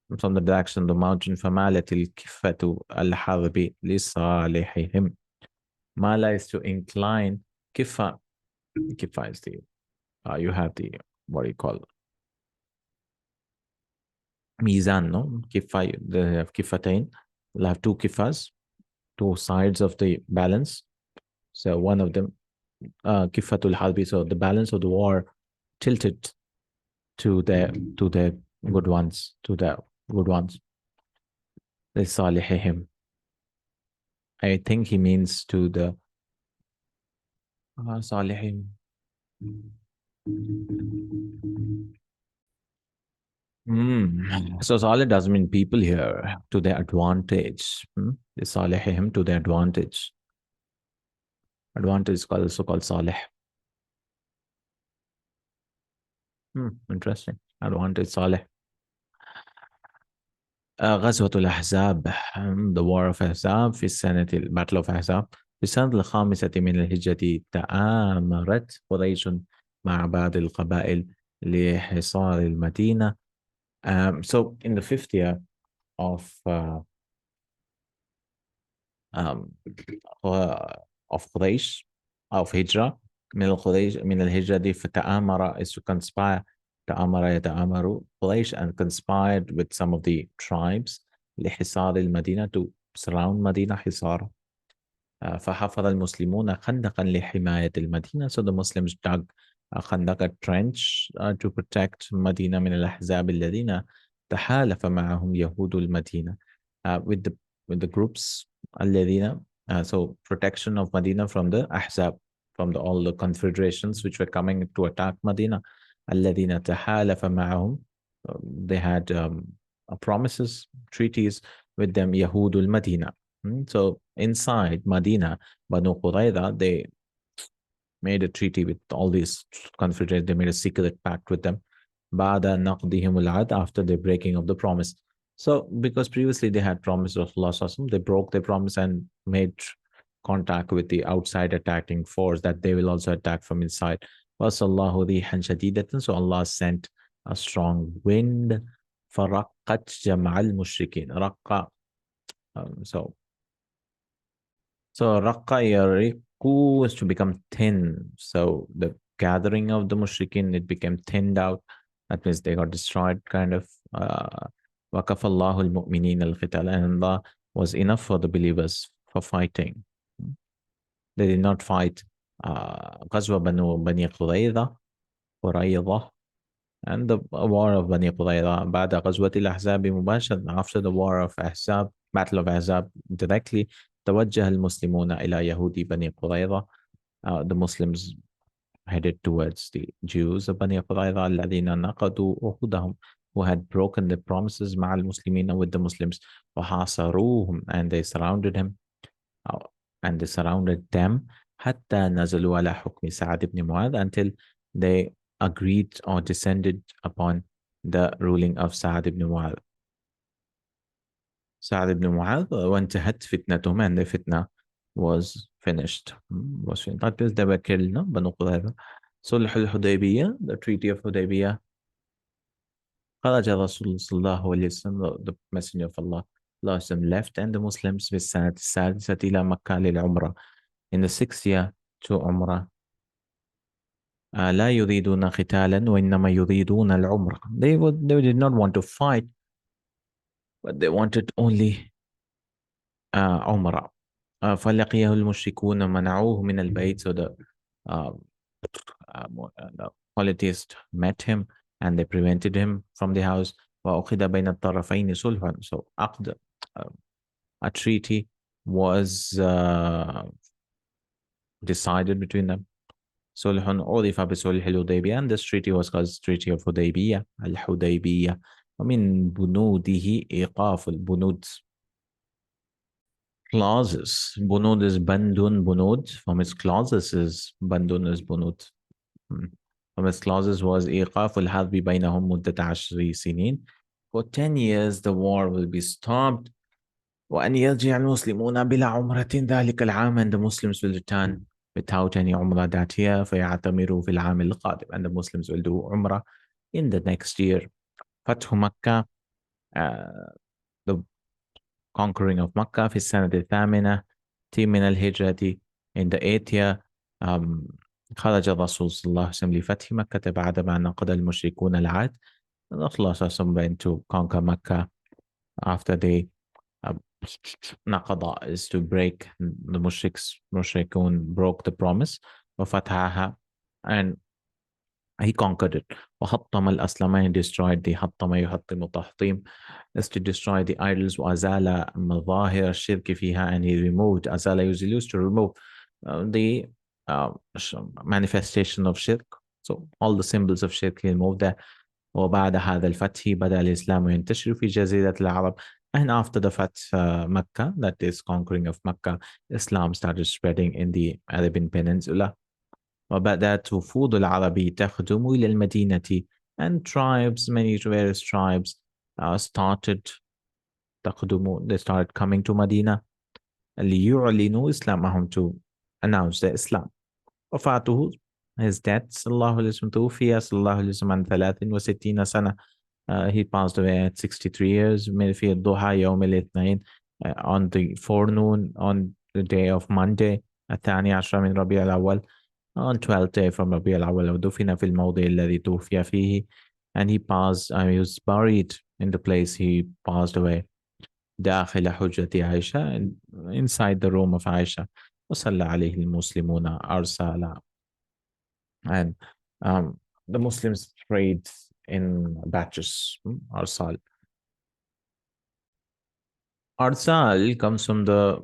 the direction of the mountain. فمالت الكفة الحرب لصالحهم. Mala is to incline. Kifa is the, you have the, what do you call, Mizan, no? Kifa, they have kifatain. They'll have two kifas, two sides of the balance. So one of them, kifatul harbi, so the balance of the war tilted to the good ones, لصالحهم. I think he means to the صالحين. So Salih doesn't mean people here, to their advantage. Salihim, to their advantage. Advantage is also called Salih. Interesting. Advantage Salih. غزوة الأحزاب, the war of Ahzab, في السنة, Battle of Ahzab, في السنة الخامسة من الهجرة تآمرت قريش مع بعض القبائل لحصار المدينة. So in the 5th year of Quraysh, of Hijrah, من الهجرة دي, فتآمر is to conspire, تآمر يتآمر Quraysh, and conspired with some of the tribes لحصار المدينة, to surround Medina, حصار. فحفر المسلمون خندقا لحماية المدينة, so the Muslims dug a khandaq, a trench, to protect Medina من الأحزاب الذين تحالف معهم يهود المدينة, with the groups الذين, so protection of Medina from the Ahzab, from all the confederations which were coming to attack Medina. الذين تحالف معهم, they had promises, treaties with them, يهود المدينة. So inside Medina, Banu Qurayza, they made a treaty with all these confederates. They made a secret pact with them. بعد نقضهم العهد, after the breaking of the promise. So because previously they had promised Rasulullah, they broke their promise and made contact with the outside attacking force that they will also attack from inside. وَصَلَّهُ رِيحًا شَدِيدَةً, so Allah sent a strong wind. فَرَقَّتْ جَمْعَ الْمُشْرِكِينَ. رَقَّ, so So Raqqa yariqu is to become thin. So the gathering of the mushrikin, it became thinned out. That means they got destroyed, kind of. وَكَفَ اللَّهُ الْمُؤْمِنِينَ الْقِتَالَ, and Allah was enough for the believers for fighting. They did not fight غزوة بني قريظة and the war of Bani Qurayza بعد غزوة الأحزاب مباشرة. After the war of Ahzab, Battle of Ahzab, directly توجه المسلمون إلى يهود بني قريظة. The Muslims headed towards the Jews of Bani Qurayza الذين نقضوا عهودهم, who had broken the promises مع المسلمين, with the Muslims. وحاصروهم, and they surrounded him, uh, and they surrounded them حتى نزلوا على حكم سعد بن معاذ, until they agreed or descended upon the ruling of Sa'ad ibn Mu'adh. Sa'ad ibn Mu'adh, وانتهت فتنتهم, and the fitna was finished. That is, they were killed, no? Banu Qurayza. Sulh al-Hudaybiyah, the Treaty of Hudaybiyah. خرج الرسول صلى الله عليه وسلم, the Messenger of Allah left, and the Muslims في السنة السادسة إلى مكة للعمرة, in the 6th year to Umrah. لا يريدون قتالا وإنما يريدون العمرة. They did not want to fight, but they wanted only عمرة. فلقيه المشركون منعوه من البيت. So the polytheists met him and they prevented him from the house. وأخذ بين الطرفين صلحا. So عقد, a treaty was decided between them. صلح عرف بصلح الحديبية, and this treaty was called Treaty of Hudaybiyah, الحديبية. ومن بنوده إيقاف البنود, clauses. Bunud is bandun bunud. From its clauses is bandun is bunud. From its clauses was إيقاف الحرب بينهم مدة 10 سنين. For 10 years the war will be stopped. وأن يرجع المسلمون بلا عمرة ذلك العام, and the Muslims will return without any umrah that year. فيعتمروا في العام القادم, and the Muslims will do umrah in the next year. فتح مكة, the conquering of Makkah في السنة الثامنة من الهجرة, in the 8th year. خرج الرسول صلى الله عليه وسلم لفتح مكة بعدما نقض المشركون العهد. Allah went to conquer Makkah after they نقض is to break, the mushrikun broke the promise. وفتحها, and he conquered it. وحطم الأسلمين, destroyed the حطم يحطم تحطيم, is to destroy the idols. وأزال مظاهر الشرك فيها, and he removed, أزال used to remove the manifestation of shirk. So all the symbols of shirk he removed there. وبعد هذا الفتح بدأ الإسلام ينتشر في جزيرة العرب. And after the Fath Makkah, that is conquering of Makkah, Islam started spreading in the Arabian Peninsula. وبدأت وفود العربي تخدم إلى المدينة, and tribes, many various tribes started تقدم, they started coming to Medina ليعلنوا إسلامهم, to announce their Islam. وفاته, his death, صلى الله عليه وسلم, توفي صلى الله عليه وسلم عن 63 سنة. He passed away at 63 years. في الضحى يوم الاثنين, on the forenoon on the day of Monday, الثاني عشر من ربيع الأول, on 12th day from ربيع الأول. ودفن في الموضع الذي توفي فيه, and he passed, he was buried in the place he passed away. داخل حجرة عائشة, inside the room of Aisha. وصلى عليه المسلمون أرسالا, and the Muslims prayed in batches. Arsal. Arsal comes from the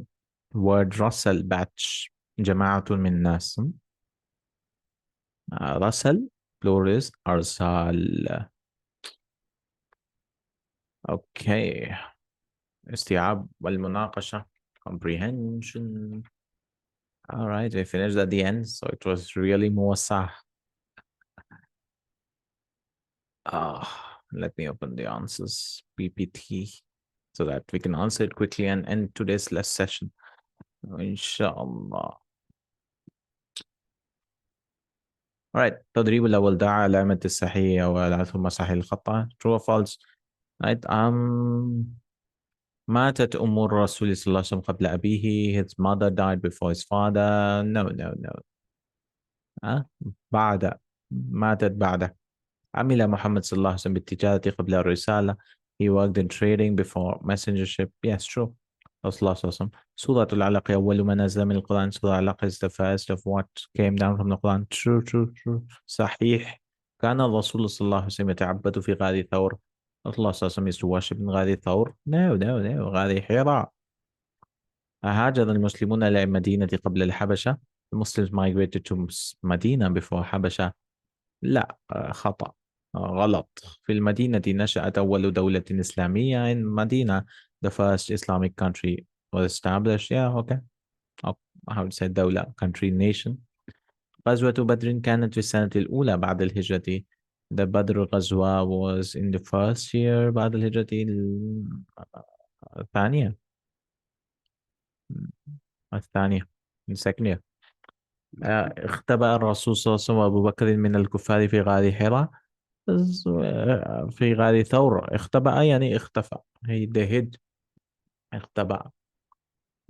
word Rasal, batch. Jama'atun min nas. Rasal, plural is Arsal. Okay. Isti'ab wal munaqasha, comprehension. All right, we finished at the end, so it was really muwassah. Let me open the answers, PPT, so that we can answer it quickly and end today's last session, inshallah. All right, تدريب الأول دعا علامة الصحيح ولا ثم صحيح الخطأ, true or false? Right, ماتت أم الرسول صلى الله عليه وسلم قبل أبيه. His mother died before his father. No, no, no. أه؟ بعد. ماتت بعده. عمل محمد صلى الله عليه وسلم بالتجارة قبل الرسالة. He worked in trading before messengership. Yes, true. رسول الله صلى الله عليه وسلم. سورة العلق أول ما نزل من القرآن. سورة العلق is the first of what came down from the Quran. True, true, true. صحيح. كان الرسول صلى الله عليه وسلم يتعبد في غار ثور. رسول الله صلى الله عليه وسلم used to worship in غار ثور. No, no, no. غار حراء. هاجر المسلمون إلى المدينة قبل الحبشة. The Muslims migrated to Medina before حبشة. لا، خطأ. غلط. في المدينة نشأت أول دولة إسلامية. in Medina the first Islamic country was established. Yeah, okay. أو how to say دولة, country, nation. غزوة بدر كانت في السنة الأولى بعد الهجرة. The بدر غزوة was in the first year بعد الهجرة الثانية. الثانية in second year. اختبأ الرسول صلى الله عليه وسلم وأبو بكر من الكفار في غار حراء. في غار ثور. اختبأ يعني اختفى. هي they hid. اختبأ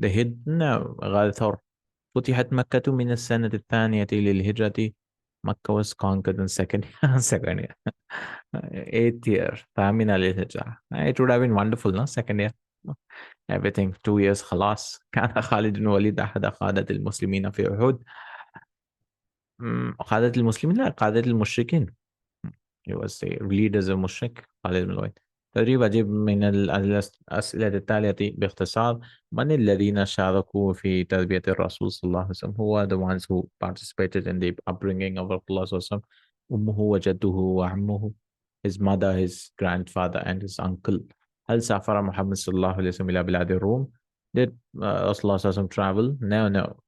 they hid. No. غار ثور. فتحت مكة من السنة الثانية للهجرة. مكة was conquered in second second year. eighth year. ثامنة للهجرة. It would have been wonderful, no? Second year. Everything 2 years خلاص. كان خالد بن الوليد أحد قادة المسلمين في أحد. قادة المسلمين لا، قادة المشركين. He was the leader المشرك خالد بن الوليد. تدريب أجيب من الأسئلة التالية باختصار. من الذين شاركوا في تربية الرسول صلى الله عليه وسلم؟ هو the ones who participated in the upbringing of Rasulullah صلى الله عليه وسلم. أمه وجده وعمه. His mother, his grandfather and his uncle. هل سافر محمد صلى الله عليه وسلم إلى بلاد الروم؟ Did Rasulullah صلى الله عليه وسلم travel? No, no.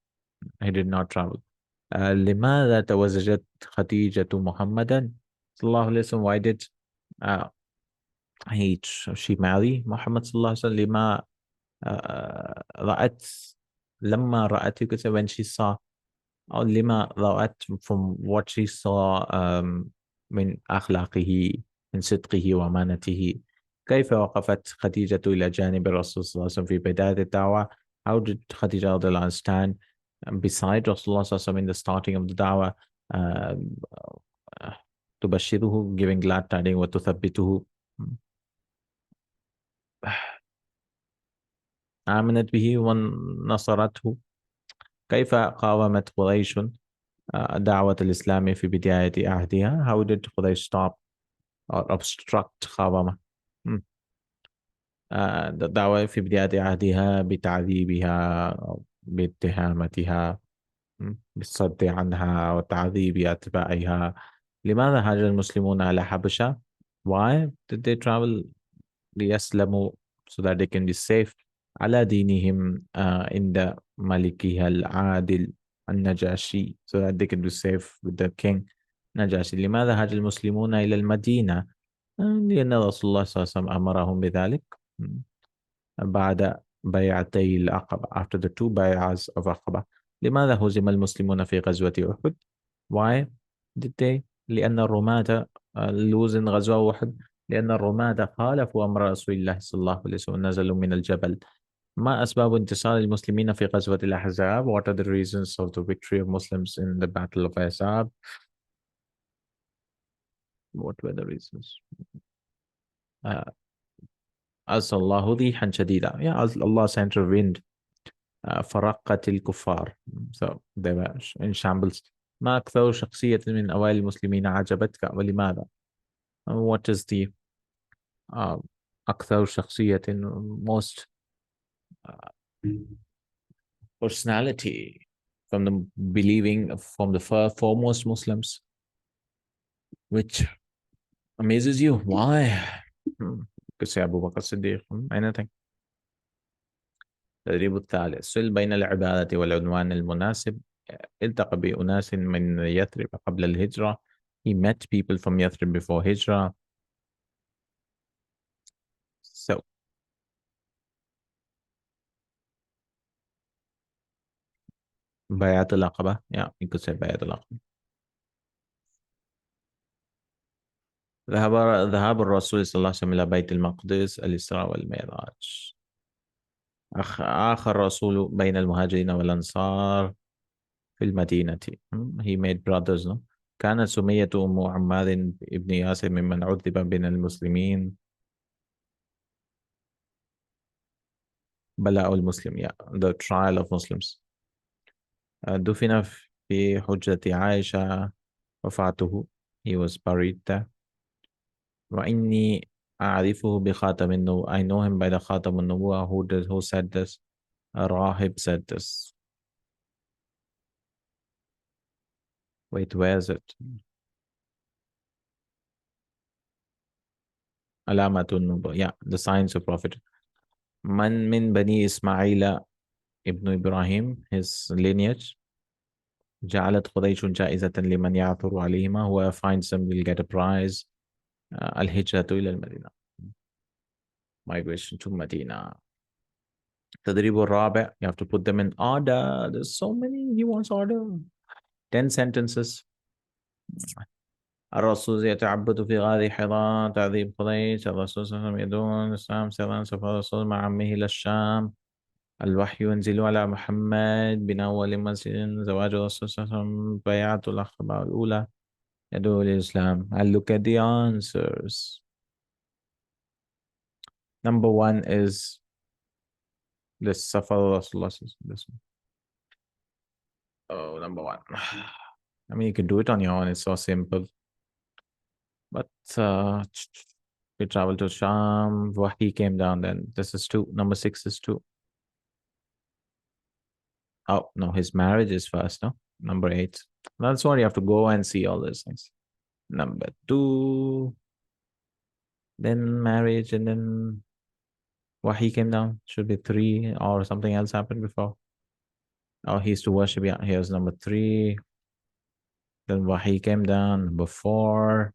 He did not travel. لماذا تزوجت خديجة محمدا صلى الله عليه وسلم? Why did uh, she marry محمد صلى الله عليه وسلم؟ لما رأت لما رأت you could say when she saw أو لما رأت from what she saw من أخلاقه من صدقه وأمانته. كيف وقفت خديجة إلى جانب الرسول صلى الله عليه وسلم في بداية الدعوة? How did Khadija رضي الله عنها stand beside Rasulullah صلى الله عليه وسلم in the starting of the da'wah? تبشره giving glad tidings وتثبته. آمنت به ونصرته. كيف قاومت قريش دعوة الإسلام في بداية عهدها؟ How did Quraysh stop or obstruct قاومة الدعوة في بداية عهدها؟ بتعذيبها، باتهامتها، بالصد عنها وتعذيب أتباعها. لماذا هاجر المسلمون على حبشة؟ Why did they travel؟ ليسلموا so that they can be safe على دينهم عند ملكها العادل النجاشي so that they can be safe with the king نجاشي. لماذا هاجر المسلمون إلى المدينة؟ لأن رسول الله صلى الله عليه وسلم أمرهم بذلك بعد بيعتي العقبة after the two bay'ahs of عقبة. لماذا هزم المسلمون في غزوة أحد؟ Why did they؟ لأن الرماة lose in غزوة أحد. لأن الرماة خالفوا أمر رسول الله صلى الله عليه وسلم نزلوا من الجبل. ما أسباب انتصار المسلمين في غزوة الأحزاب؟ What are the reasons of the victory of Muslims in the battle of Ahzab? What were the reasons? أرسل الله ريحا شديدة. Yeah, Allah sent a wind. فرقت الكفار. So they were in shambles. ما أكثر شخصية من أوائل المسلمين عجبتك ولماذا؟ What is the أكثر شخصية most personality from the believing from the foremost Muslims which amazes you? Why? Could say Abu Bakr Siddiq. Anything. التدريب الثالث. سل بين العبادة والعنوان المناسب. التقى بأناس من يثرب قبل الهجرة. He met people from Yathrib before Hijrah. So بيعة العقبة. Yeah, you could say بيعة العقبة. ذهب الرسول صلى الله عليه وسلم إلى بيت المقدس. الإسراء والمعراج. آخر رسول بين المهاجرين والأنصار في المدينة. He made brothers, no? كانت سمية أم عمار ابن ياسر ممن عذب بين المسلمين. بلاء المسلم, yeah, the trial of Muslims. دفن في حجرة عائشة وفاته. He was buried there. وإني أعرفه بخاتم النبوة. I know him by the خاتم النبوة. Who said this? A Rahib said this. Wait, where is it? علامة النبوة. Yeah, the signs of prophet. من بني إسماعيل ابن إبراهيم, his lineage. جعلت قريش جائزة لمن يعثر عليهما. Whoever finds them will get a prize. الهجرة إلى المدينة. Migration to Medina. تدريب الرابع. You have to put them in order. There's so many. He wants order. 10 sentences. الرسول يتعبد في غار حراء. تعذيب قريش. الرسول صلى الله عليه وسلم يدعون الإسلام. سفر الرسول مع عمه إلى الشام. الوحي ينزل على محمد. بناء أول مسجد. زواج الرسول صلى الله عليه وسلم. بيعة الأخبار الأولى. يدعو للإسلام. And look at the answers. Number one is this Safar Rasulullah. This one. Oh, number one. I mean, you can do it on your own. It's so simple. But we traveled to Sham. Wahi came down. Then this is two. Number six is two. Oh no, his marriage is first. No, number eight. That's why you have to go and see all these things. Number two. Then marriage, and then Wahi came down. Should be three, or something else happened before. Oh, he used to worship. Yeah, here's number three. Then Wahi came down. Number four.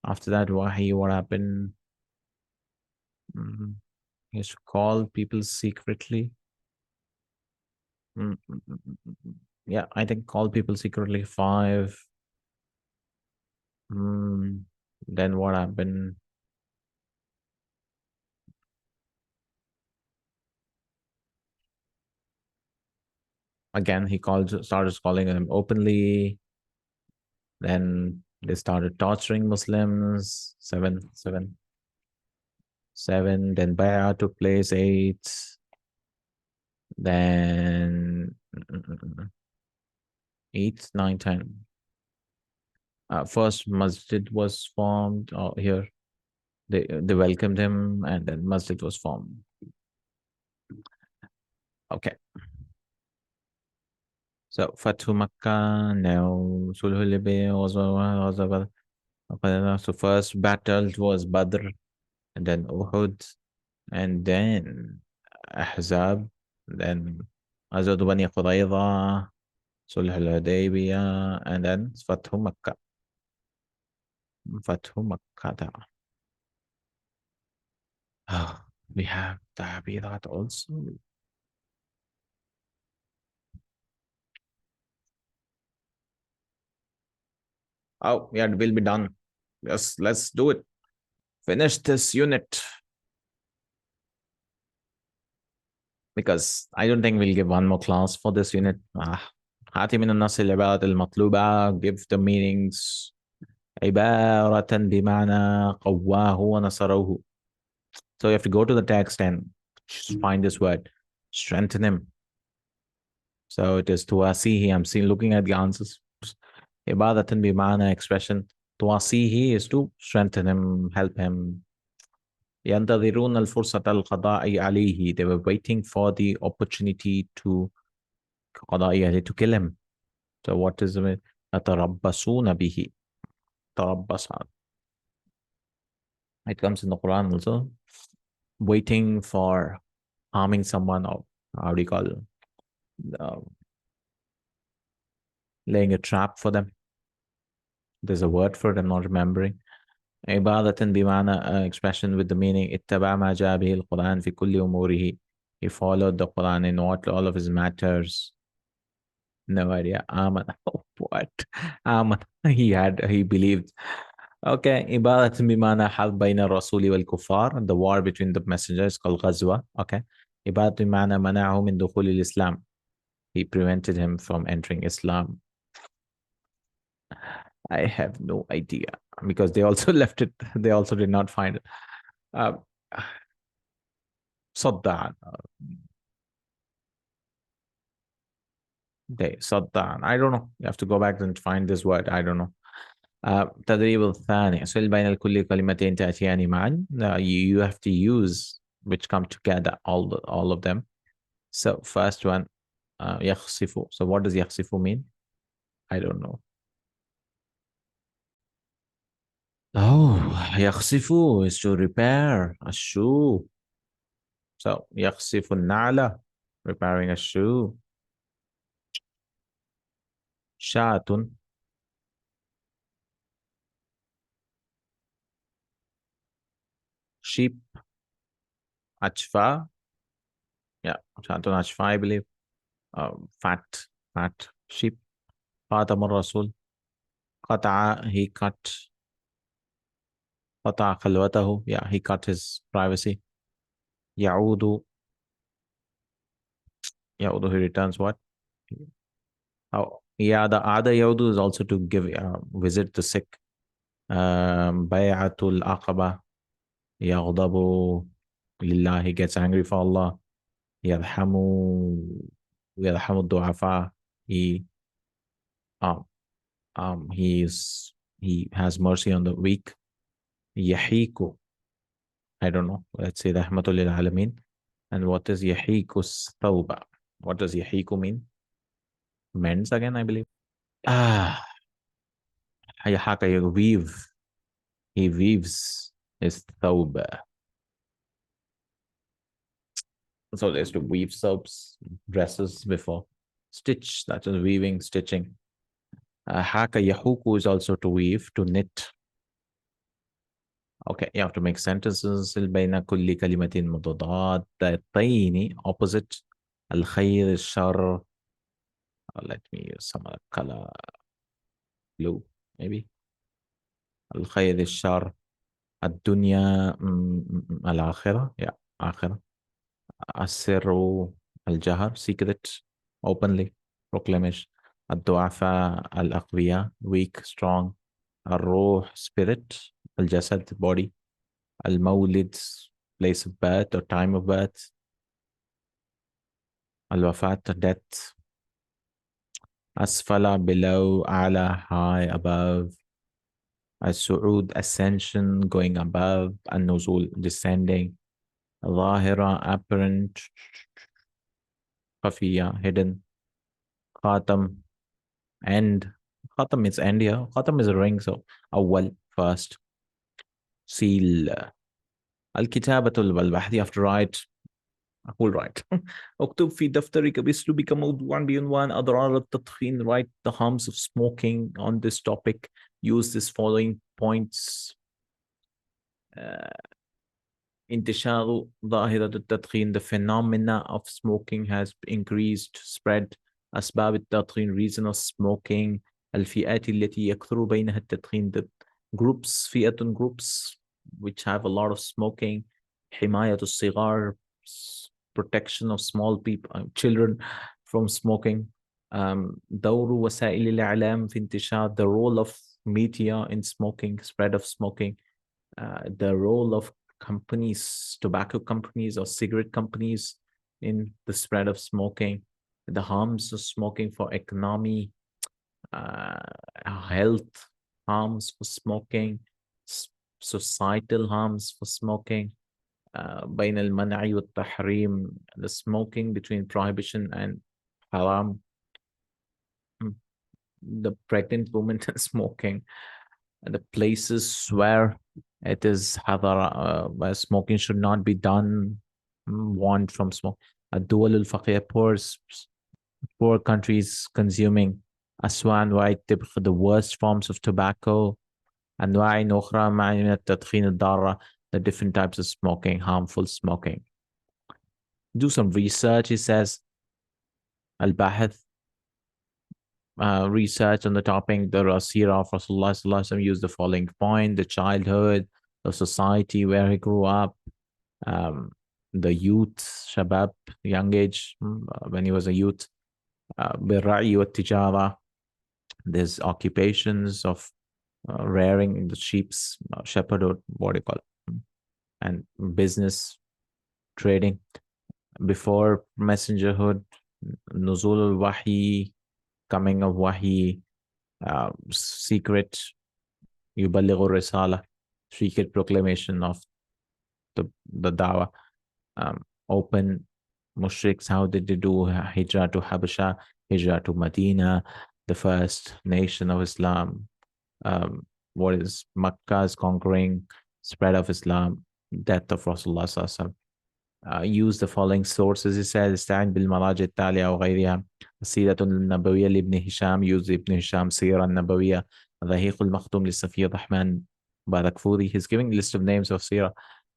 After that, Wahi, what happened? He used to call people secretly. Yeah, I think call people secretly. Five. Then what happened? Again, he started calling them openly. Then they started torturing Muslims. Seven. Then Bay'ah took place. 8. Then 8, 9, 10. First masjid was formed. Here they welcomed him, and then masjid was formed. Okay. So Fathu Makkah, now Sulh Hudaybiyah. So first battle was Badr, and then Uhud, and then Ahzab, then Azad Bani Qurayza, Sulh Hudaybiyah, and then Fathu Makkah. Fathu Makkah. We have Ta'birat also. Oh, yeah, it will be done. Yes, let's do it. Finish this unit. Because I don't think we'll give one more class for this unit. هاتي من النص العبارات المطلوبة. Give the meanings. عبارة بمعنى قواه ونصره. So you have to go to the text and just find this word. Strengthen him. So it is تواسيه. I'm looking at the answers. عبارة بمعنى expression. تواسيه is to strengthen him, help him. ينتظرون الفرصة القضاء عليه. They were waiting for the opportunity to to kill him. So what is it? يتربصون به. تربص. It comes in the Quran also. Waiting for harming someone, or how do you call it? Laying a trap for them. There's a word for it, I'm not remembering. عبارة بمعنى expression with the meaning اتبع ما جاء به القرآن في كل أموره. He followed the Quran in all of his matters. No idea. Aman. What? Aman. He believed. Okay. عبارة بمعنى حرب بين الرسول والكفار. The war between the messengers called غزوة. Okay. إبادة بمعنى منعه من دخول الإسلام. He prevented him from entering Islam. I have no idea because they also left it. They also did not find it. Uh, Saddan. Saddan. I don't know. You have to go back and find this word. I don't know. تدريب الثاني سل بين الكل كلمتين تأتيان معا. You have to use which come together, all of them. So first one, يخسف. So what does يخسف mean? I don't know. Oh, يخسف is to repair a shoe. So يخسف النعلة, repairing a shoe. شاة, sheep. أجفا, yeah, شاة أجفا, I believe. Fat sheep. خاتم الرسول. قطع, he cut. قطع خلوته, yeah, he cut his privacy. يعود, يعود, he returns what? Oh, yeah, the Ada Yaudu is also to give visit the sick. Bay'atul Aqaba, yaghdabu lillah, he gets angry for Allah. Yarhamu, yarhamu du'afa, he um he has mercy on the weak. Yahiku, I don't know. Let's say rahmatul lil alamin. And what is yahiku thawba? What does yahiku mean? Mends again, I believe. Ah, yahaka, you weave. He weaves his thawba. So there's to weave soaps, dresses before. Stitch, that is weaving, stitching. Haka yahuku is also to weave, to knit. Okay, you have to make sentences. بين كل كلمة مضادتين, opposite. الخير الشر. Let me use some other color. Blue, maybe. الخير الشر. الدنيا الآخرة. Yeah, آخرة. السر الجهر, secret, openly, proclamation. الضعفاء الأقوياء, weak, strong. الروح, spirit. الجسد, body. المولد, place of birth or time of birth. الوفاة, death. أسفل, below. أعلى, high, above. الصعود, ascension, going above. النزول, descending. ظاهرة, apparent. خفية, hidden. خاتم, end. خاتم means end here. خاتم is a ring, so أول, first. Seal. الكتابة والبحث, you have to write. أقول write. اكتب في دفترك بأسلوبك موضوعا بعنوان أضرار التدخين. Write the harms of smoking on this topic. Use this following points. انتشار ظاهرة التدخين. The phenomena of smoking has increased, spread. أسباب التدخين, reason of smoking. الفئات التي يكثر بينها التدخين. The groups, فئة, groups which have a lot of smoking. حماية الصغار, protection of small people, children from smoking. دور وسائل الإعلام في انتشار, the role of media in smoking, spread of smoking. The role of companies, tobacco companies or cigarette companies in the spread of smoking. The harms of smoking for economy, health harms for smoking, societal harms for smoking. بين المنع والتحريم, the smoking between prohibition and haram. The pregnant woman smoking. The places where it is hadara, where smoking should not be done, warned from smoke. الدول الفقيرة, poor countries consuming. أسوأ أنواع التبغ, the worst forms of tobacco. أنواع أخرى من التدخين الضارة, the different types of smoking, harmful smoking. Do some research, he says. البحث, research on the topic. The Seerah of Rasulullah Sallallahu Alaihi Wasallam used the following point: the childhood, the society where he grew up, the youth, shabab, young age, when he was a youth. بالرعي والتجارة, there's occupations of rearing the sheep's shepherd, or what do you call it, and business, trading. Before messengerhood, nuzul al-wahi, coming of wahi, secret, yuballighu risala, secret proclamation of the dawah, open. Mushriks, how did they do hijrah to Habasha, hijrah to Medina, the first nation of Islam? What is Makkah's conquering, spread of Islam, death of Rasulullah sallallahu alaihi wasallam. Use the following sources. He said, استعين بالمراجع التالية وغيرها. السيرة النبوية لابن هشام, use ابن هشام, سيرة النبوية, الرهيق المختوم للصفي الرحمن باركفوري. He's giving a list of names of Seerah.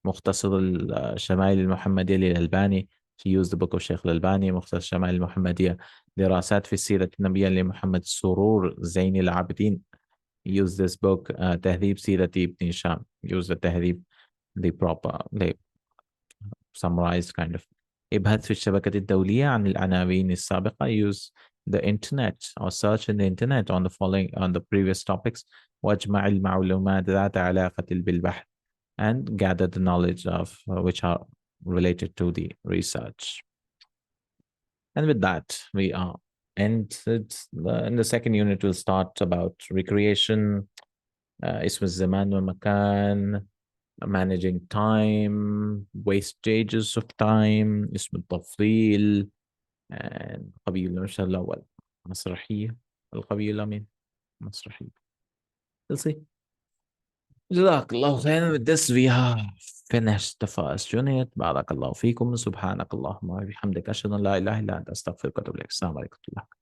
مختصر الشمائل المحمدية للألباني. He used the book of Sheikh الألباني, مختصر الشمائل المحمدية. دراسات في السيرة النبوية لمحمد السرور زين العابدين. Use this book, تهذيب سيرة ابن هشام. Use the تهذيب, the proper, the summarized kind of. ابحث في الشبكة الدولية عن العناوين السابقة. Use the internet or search in the internet on the following, on the previous topics. واجمع المعلومات ذات علاقة بالبحث, and gather the knowledge of which are related to the research. And with that, we are ended. In the second unit, we'll start about recreation, اسم الزمان والمكان, managing time, wastages of time, اسم التفضيل, and قبيل المشهد الأول, مسرحية, القبيل الأمين, مسرحية. We'll see. Jazakallahu Khair. With this, we have finished the first unit. Barakallahu feekum. Subhanakallahu wa bihamdika. Ashhadu an la ilaha illa anta astaghfiruka wa atubu ilaik. Assalamu alaikum.